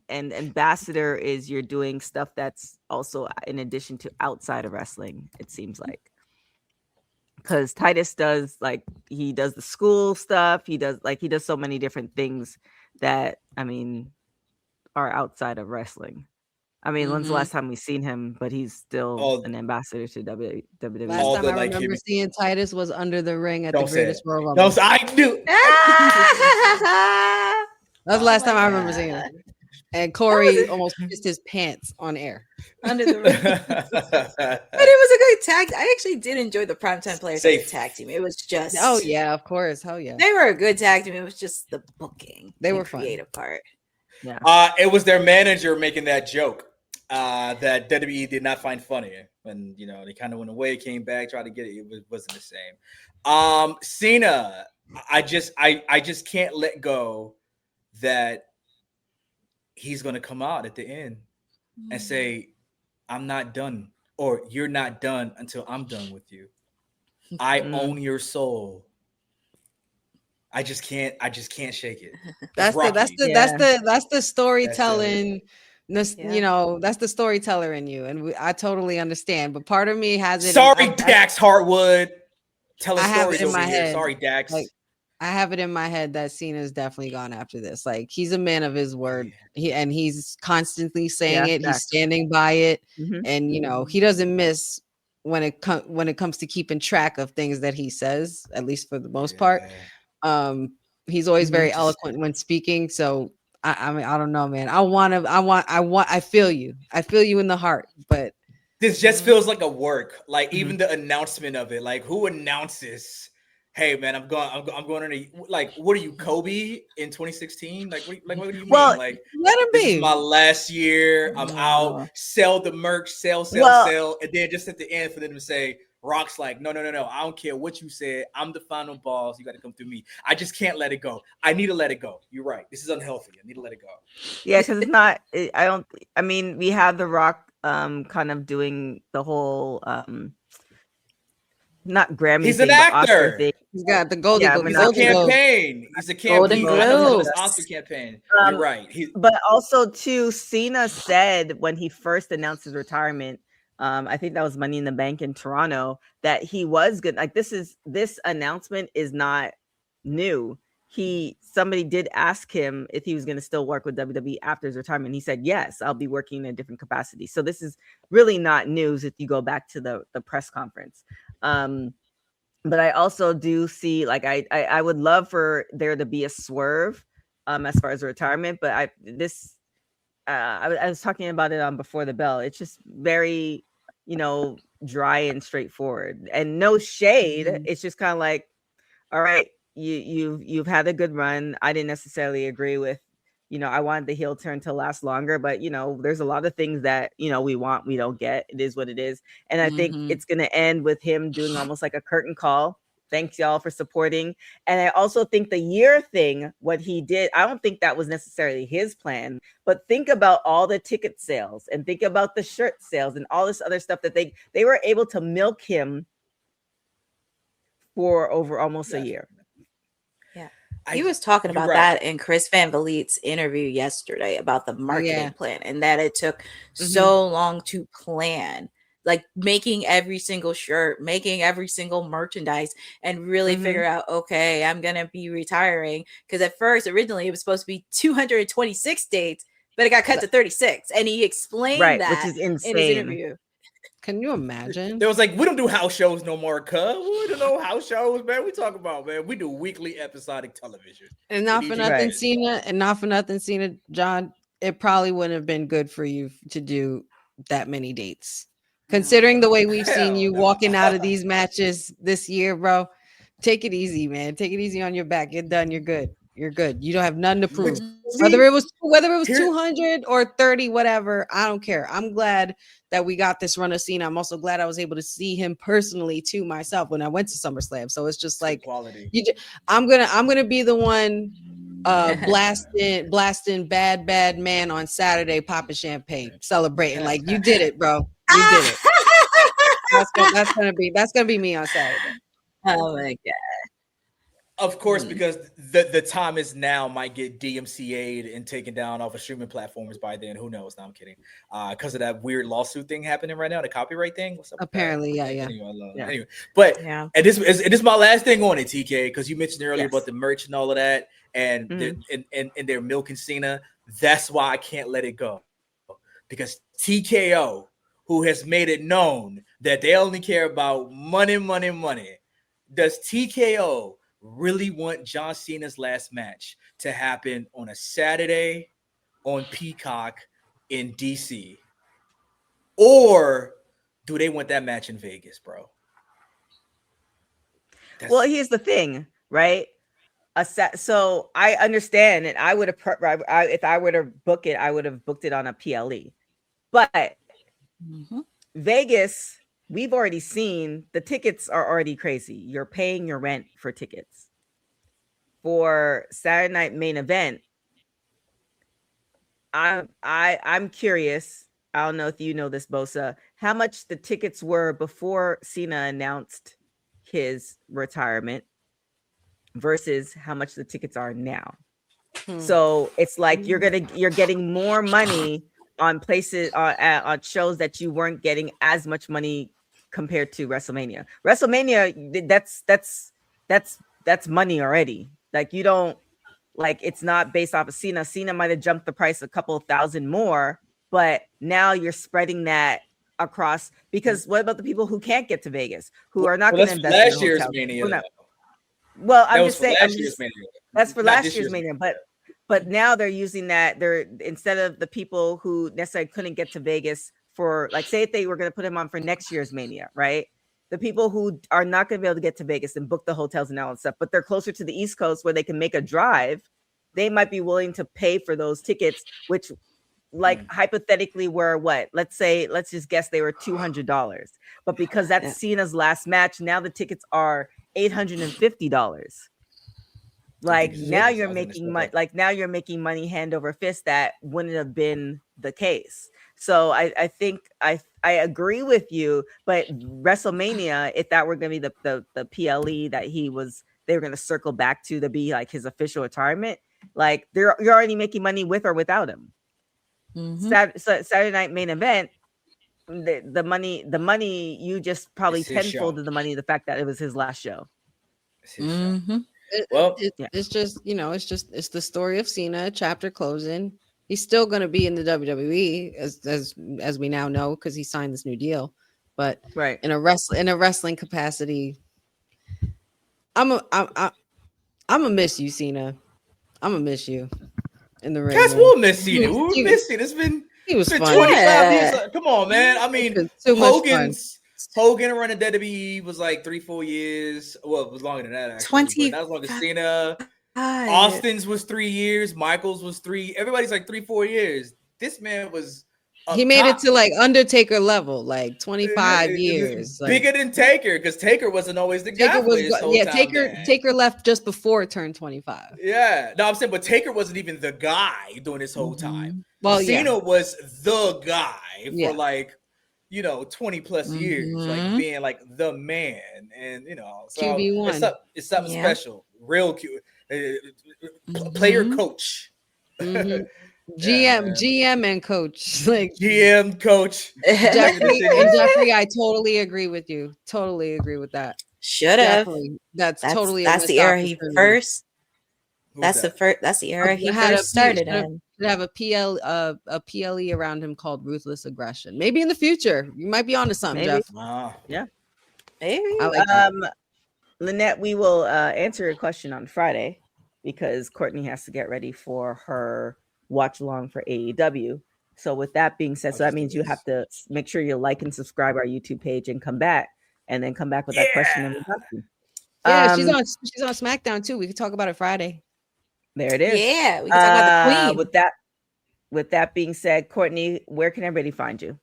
[SPEAKER 6] ambassador is you're doing stuff that's also in addition to outside of wrestling, it seems like. Because Titus does he does the school stuff, he does so many different things that are outside of wrestling. When's the last time we seen him? But he's still an ambassador to WWE.
[SPEAKER 7] Last time I remember seeing Titus was under the ring at the Greatest Royal Rumble.
[SPEAKER 9] No, I knew.
[SPEAKER 7] That's the last time I remember seeing it. And Corey almost pissed his pants on air.
[SPEAKER 8] Under the ring. But it was a good tag. I actually did enjoy the Primetime Players tag team. It was just.
[SPEAKER 7] Oh, yeah, of course. Hell yeah.
[SPEAKER 8] They were a good tag team. It was just the booking.
[SPEAKER 7] They were fun.
[SPEAKER 8] Creative part.
[SPEAKER 6] Yeah.
[SPEAKER 9] It was their manager making that joke that WWE did not find funny. When, they kind of went away, came back, tried to get it. It wasn't the same. Cena, I just can't let go that he's going to come out at the end and say, I'm not done, or you're not done until I'm done with you. I own your soul. I just can't shake it.
[SPEAKER 7] That's the storytelling You know, that's the storyteller in you, and I totally understand. But part of me has it.
[SPEAKER 9] Sorry, Dax Hartwood. Tell us stories
[SPEAKER 7] in
[SPEAKER 9] over
[SPEAKER 7] my
[SPEAKER 9] here.
[SPEAKER 7] head.
[SPEAKER 9] Sorry, Dax.
[SPEAKER 7] Like, I have it in my head that Cena's definitely gone after this. Like, he's a man of his word. He's constantly saying it. He's standing by it, and you know he doesn't miss when it comes to keeping track of things that he says. At least for the most part, he's always very eloquent when speaking. So I mean, I don't know, man. I feel you. I feel you in the heart, but
[SPEAKER 9] this just feels like a work. Like even the announcement of it. Like who announces? Hey man, I'm going to like. What are you, Kobe in 2016? Like what do you mean? Like
[SPEAKER 7] let him
[SPEAKER 9] this
[SPEAKER 7] be.
[SPEAKER 9] is my last year. I'm out. Sell the merch. Sell. And then just at the end for them to say, Rock's like, no. I don't care what you said. I'm the final boss. You got to come through me. I just can't let it go. I need to let it go. You're right. This is unhealthy. I need to let it go.
[SPEAKER 6] Yeah, because it's not. I mean, we have the Rock kind of doing the whole not Grammy.
[SPEAKER 9] He's
[SPEAKER 6] thing,
[SPEAKER 9] an
[SPEAKER 6] but
[SPEAKER 9] actor.
[SPEAKER 6] Oscar thing.
[SPEAKER 7] He's got the Golden Globe.
[SPEAKER 9] He's a campaign. He's a campaign.
[SPEAKER 6] Golden
[SPEAKER 9] Oscar campaign. You're right.
[SPEAKER 6] But also too, Cena said when he first announced his retirement, I think that was Money in the Bank in Toronto, that he was good. Like this announcement is not new. Somebody did ask him if he was going to still work with WWE after his retirement. He said, yes, I'll be working in a different capacity. So this is really not news if you go back to the press conference. But I also do see, like, I would love for there to be a swerve as far as retirement. But I was talking about it on Before the Bell. It's just very, dry and straightforward and no shade. It's just kind of like, all right, you've had a good run. I didn't necessarily agree with, I wanted the heel turn to last longer, but there's a lot of things that we don't get. It is what it is. And I think it's going to end with him doing almost like a curtain call. Thanks y'all for supporting. And I also think the year thing, what he did, I don't think that was necessarily his plan, but think about all the ticket sales and think about the shirt sales and all this other stuff that they were able to milk him for over almost a year.
[SPEAKER 8] He was talking about that in Chris Van Vliet's interview yesterday about the marketing plan and that it took so long to plan, like making every single shirt, making every single merchandise, and really figure out, okay, I'm going to be retiring. Because at first, originally, it was supposed to be 226 dates, but it got cut to 36. And he explained that
[SPEAKER 6] which is insane.
[SPEAKER 8] in his interview.
[SPEAKER 7] Can you imagine?
[SPEAKER 9] There was like, we don't do house shows no more, cuz. We don't know house shows, man. We talk about, man. We do weekly episodic television.
[SPEAKER 7] And not for nothing, Cena, John, it probably wouldn't have been good for you to do that many dates. Considering the way we've seen you walking out of these matches this year, bro. Take it easy, man. Take it easy on your back. Get done. You're good. You're good. You don't have nothing to prove. Whether it was 200 or 30, whatever, I don't care. I'm glad that we got this run of Cena. I'm also glad I was able to see him personally too myself when I went to SummerSlam. So it's just like quality. I'm gonna be the one blasting bad man on Saturday, popping champagne, celebrating. Like, you did it, bro. You did it. That's gonna be me on Saturday.
[SPEAKER 8] Oh my god.
[SPEAKER 9] Of course, because the time is now might get DMCA'd and taken down off of streaming platforms by then. Who knows? No, I'm kidding. Because of that weird lawsuit thing happening right now, the copyright thing. What's up?
[SPEAKER 7] Apparently, yeah.
[SPEAKER 9] Anyway, but and this is my last thing on it, TK, because you mentioned earlier about the merch and all of that, and they're milking Cena. That's why I can't let it go, because TKO, who has made it known that they only care about money, does TKO really want John Cena's last match to happen on a Saturday on Peacock in DC? Or do they want that match in Vegas, bro?
[SPEAKER 6] Well, here's the thing, right? So I understand, and I would have, if I were to book it, I would have booked it on a PLE. But Vegas, we've already seen the tickets are already crazy. You're paying your rent for tickets. For Saturday Night Main Event, I'm curious. I don't know if you know this, Bosa, how much the tickets were before Cena announced his retirement versus how much the tickets are now. So it's like you're getting more money on places on shows that you weren't getting as much money compared to WrestleMania. WrestleMania, that's money already. Like you don't like it's not based off of Cena. Cena might have jumped the price a couple of thousand more, but now you're spreading that across because what about the people who can't get to Vegas, who are not going to invest in
[SPEAKER 9] last year's
[SPEAKER 6] hotels?
[SPEAKER 9] Mania.
[SPEAKER 6] Well, I'm just saying
[SPEAKER 9] Mania.
[SPEAKER 6] That's for last year's Mania, but now they're using that. They're instead of the people who necessarily couldn't get to Vegas for, like, say if they were going to put him on for next year's Mania, right? The people who are not going to be able to get to Vegas and book the hotels and all that stuff, but they're closer to the East Coast where they can make a drive, they might be willing to pay for those tickets, which, like, hypothetically were what? Let's just guess they were $200, but because that's Cena's last match, now the tickets are $850. Like now you're making money. Like now you're making money hand over fist. That wouldn't have been the case. So I think I agree with you. But WrestleMania, if that were going to be the PLE that they were going to circle back to be like his official retirement, like you're already making money with or without him. Saturday Night Main Event, the money you just probably tenfolded the money. The fact that it was his last show.
[SPEAKER 7] It's just, it's the story of Cena, chapter closing. He's still going to be in the WWE as we now know because he signed this new deal, but in a wrestling capacity, I'm gonna miss you, Cena. I'm gonna miss you in the ring.
[SPEAKER 9] Guys, we'll miss Cena. We'll miss Cena. He was fun. 25 years. Come on, man. I mean, Hogan running WWE was like 3-4 years. Well, it was longer than that, actually. 20. That was longer than Cena. Austin's was 3 years. Michael's was 3. Everybody's like 3-4 years. This man was.
[SPEAKER 7] He made it to like Undertaker level, like 25 years.
[SPEAKER 9] Bigger than Taker, because Taker wasn't always the guy.
[SPEAKER 7] Taker left just before it turned 25.
[SPEAKER 9] Yeah. No, I'm saying, but Taker wasn't even the guy during this whole time.
[SPEAKER 7] Well,
[SPEAKER 9] Cena was the guy for like, 20 plus years, like being like the man, and so QB1. It's something special, real cute player coach,
[SPEAKER 7] GM and coach, like
[SPEAKER 9] GM coach.
[SPEAKER 7] Jeffrey, I totally agree with you. Totally agree with that.
[SPEAKER 8] Should have.
[SPEAKER 7] That's totally
[SPEAKER 8] that's the era he first. That's the era he first started in.
[SPEAKER 7] Have a PLE around him called ruthless aggression. Maybe in the future, you might be onto something, Jeff.
[SPEAKER 6] Yeah,
[SPEAKER 8] maybe.
[SPEAKER 6] I like Lynette, we will answer your question on Friday because Courtney has to get ready for her watch along for AEW. So with that being said, so that means you have to make sure you like and subscribe our YouTube page and come back with that question. And
[SPEAKER 7] she's on SmackDown too. We could talk about it Friday.
[SPEAKER 6] There it is.
[SPEAKER 8] Yeah, we can talk about the queen.
[SPEAKER 6] With that being said, Courtney, where can everybody find you?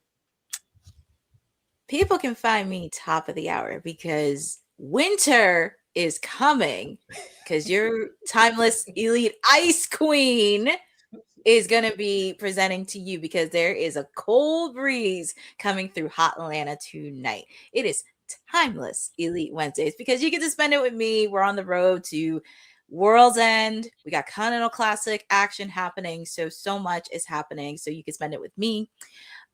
[SPEAKER 8] People can find me top of the hour because winter is coming. Because your timeless elite ice queen is going to be presenting to you because there is a cold breeze coming through Hot Atlanta tonight. It is timeless elite Wednesdays because you get to spend it with me. We're on the road to World's End. We got Continental Classic action happening. So much is happening. So you can spend it with me.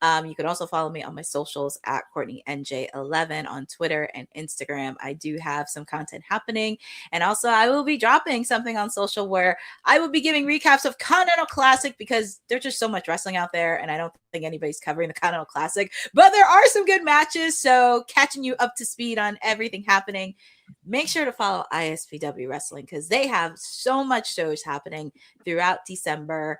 [SPEAKER 8] You can also follow me on my socials at CourtneyNJ11 on Twitter and Instagram. I do have some content happening. And also I will be dropping something on social where I will be giving recaps of Continental Classic because there's just so much wrestling out there. And I don't think anybody's covering the Continental Classic, but there are some good matches. So catching you up to speed on everything happening. Make sure to follow ISPW Wrestling because they have so much shows happening throughout December.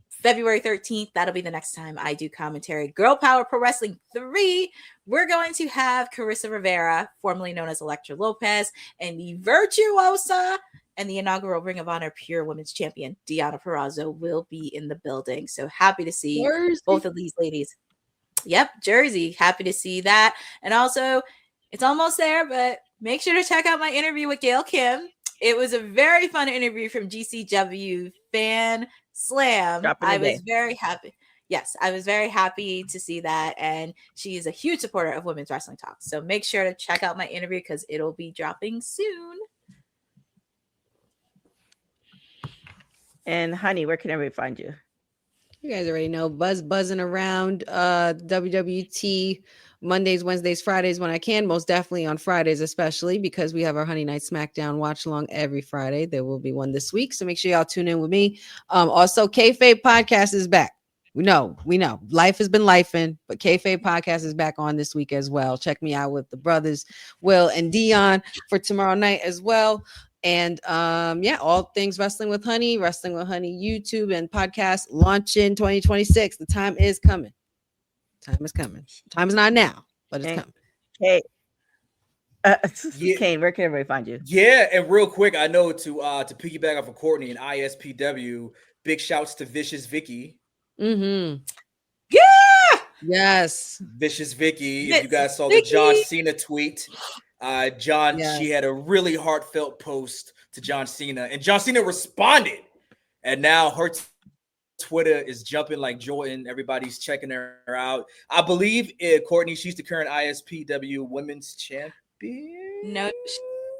[SPEAKER 8] February 13th, that'll be the next time I do commentary. Girl Power Pro Wrestling 3, we're going to have Carissa Rivera, formerly known as Elektra Lopez, and the Virtuosa and the inaugural Ring of Honor Pure Women's Champion, Deonna Purrazzo, will be in the building. So happy to see both of these ladies. Yep, Jersey. Happy to see that. And also, it's almost there, but make sure to check out my interview with Gail Kim. It was a very fun interview from GCW Fan Slam. I was very happy. Yes, I was very happy to see that. And she is a huge supporter of Women's Wrestling Talk. So make sure to check out my interview because it'll be dropping soon.
[SPEAKER 6] And honey, where can everybody find you?
[SPEAKER 7] You guys already know, buzzing around WWT Mondays, Wednesdays, Fridays when I can. Most definitely on Fridays, especially because we have our Honey Night Smackdown watch along every Friday. There will be one this week, so make sure y'all tune in with me. Also, Kayfabe Podcast is back. We know. Life has been lifing, but Kayfabe Podcast is back on this week as well. Check me out with the brothers Will and Dion for tomorrow night as well. And all things Wrestling with Honey YouTube and podcast launching 2026. The time is coming. Time is not now, but it's coming.
[SPEAKER 6] Hey, Kane, where can everybody find you?
[SPEAKER 9] Yeah, and real quick, I know to piggyback off of Courtney and ISPW, big shouts to Vicious Vicky.
[SPEAKER 7] Mm-hmm.
[SPEAKER 8] Yeah.
[SPEAKER 7] Yes.
[SPEAKER 9] Vicious Vicky. If you guys saw the John Cena tweet, she had a really heartfelt post to John Cena, and John Cena responded, and now her Twitter is jumping like Jordan. Everybody's checking her out. I believe Courtney, she's the current ISPW Women's Champion.
[SPEAKER 8] No,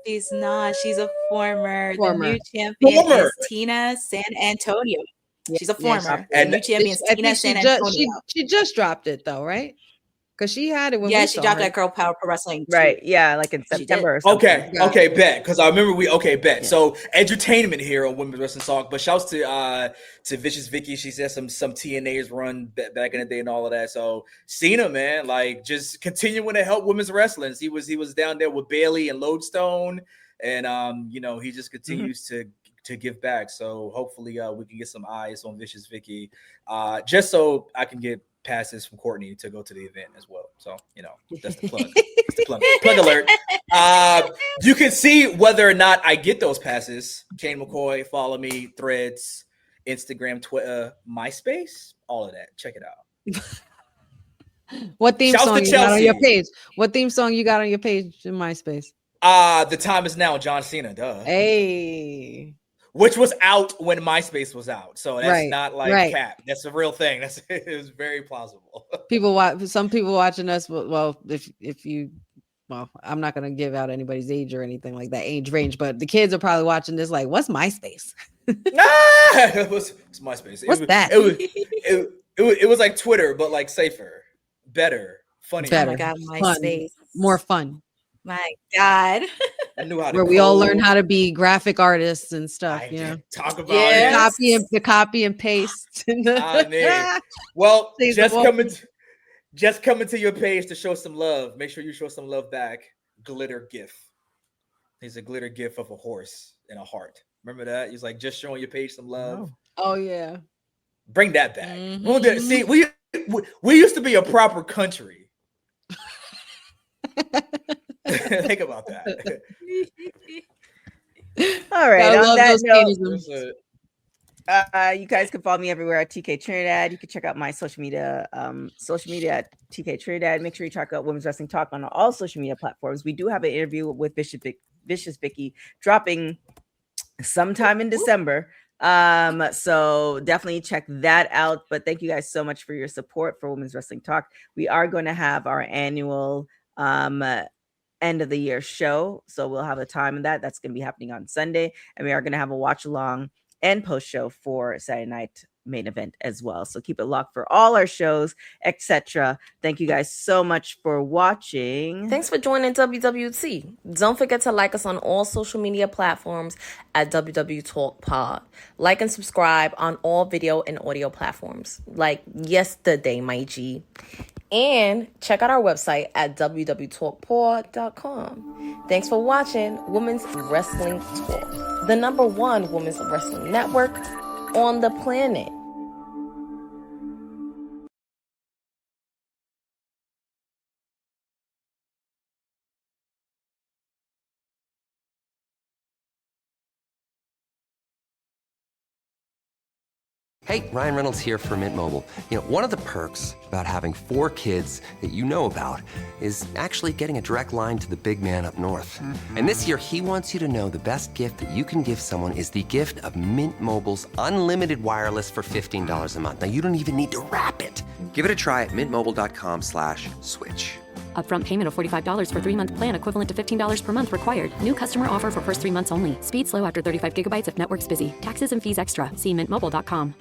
[SPEAKER 8] she's not. She's a former. The new champion is Tina San Antonio. She's a former.
[SPEAKER 7] And
[SPEAKER 8] the new champion is Tina San Antonio.
[SPEAKER 7] She just dropped it though, right? Because she had it when
[SPEAKER 8] she dropped that Girl Power Pro Wrestling.
[SPEAKER 6] Right. Yeah, like in September or something.
[SPEAKER 9] Okay, bet. Because I remember bet. Yeah. So entertainment here on Women's Wrestling Talk. But shouts to Vicious Vicky. She said some TNAs run back in the day and all of that. So Cena, man, like just continuing to help women's wrestling. He was down there with Bailey and Lodestone. And he just continues to give back. So hopefully we can get some eyes on Vicious Vicky. Just so I can get passes from Courtney to go to the event as well. So, that's the plug. That's the plug. Plug alert. You can see whether or not I get those passes. Kane McCoy, follow me, Threads, Instagram, Twitter, MySpace, all of that. Check it out.
[SPEAKER 7] What theme song you got on your page? What theme song you got on your page in MySpace?
[SPEAKER 9] The Time Is Now, John Cena, duh.
[SPEAKER 7] Hey.
[SPEAKER 9] Which was out when MySpace was out, so that's not like cap. That's a real thing. It was very plausible.
[SPEAKER 7] Some people watching us. Well, if you, I'm not gonna give out anybody's age or anything like that, age range, but the kids are probably watching this like, what's MySpace?
[SPEAKER 9] What's MySpace?
[SPEAKER 7] What's that?
[SPEAKER 9] It was like Twitter, but like safer, better, funnier.
[SPEAKER 7] Better.
[SPEAKER 8] Oh my God, MySpace,
[SPEAKER 7] more fun.
[SPEAKER 8] My God.
[SPEAKER 9] I knew how to
[SPEAKER 7] where we all learn how to be graphic artists and stuff.
[SPEAKER 9] Talk about it.
[SPEAKER 7] The copy and paste.
[SPEAKER 9] Well, just coming to your page to show some love. Make sure you show some love back. Glitter GIF. There's a glitter GIF of a horse and a heart. Remember that? He's like just showing your page some love.
[SPEAKER 7] Oh yeah.
[SPEAKER 9] Bring that back. Mm-hmm. See, we used to be a proper country. Think about that.
[SPEAKER 6] All right. On that note, you guys can follow me everywhere at TK Trinidad. You can check out my social media at TK Trinidad. Make sure you check out Women's Wrestling Talk on all social media platforms. We do have an interview with Vicious Vicky dropping sometime in December. So definitely check that out. But thank you guys so much for your support for Women's Wrestling Talk. We are going to have our annual end of the year show, so we'll have a time in that's going to be happening on Sunday, and we are going to have a watch along and post show for Saturday night main event as well. So keep it locked for all our shows, etc. Thank you guys so much for watching.
[SPEAKER 4] Thanks for joining WWT. Don't forget to like us on all social media platforms at WW Talk Pod. Like and subscribe on all video and audio platforms like yesterday, my G. And check out our website at www.talkpod.com. Thanks for watching Women's Wrestling Talk, the #1 women's wrestling network on the planet.
[SPEAKER 13] Hey, Ryan Reynolds here for Mint Mobile. One of the perks about having 4 kids that you know about is actually getting a direct line to the big man up north. Mm-hmm. And this year, he wants you to know the best gift that you can give someone is the gift of Mint Mobile's unlimited wireless for $15 a month. Now, you don't even need to wrap it. Give it a try at mintmobile.com/switch.
[SPEAKER 14] Upfront payment of $45 for 3-month plan equivalent to $15 per month required. New customer offer for first 3 months only. Speed slow after 35 gigabytes if network's busy. Taxes and fees extra. See mintmobile.com.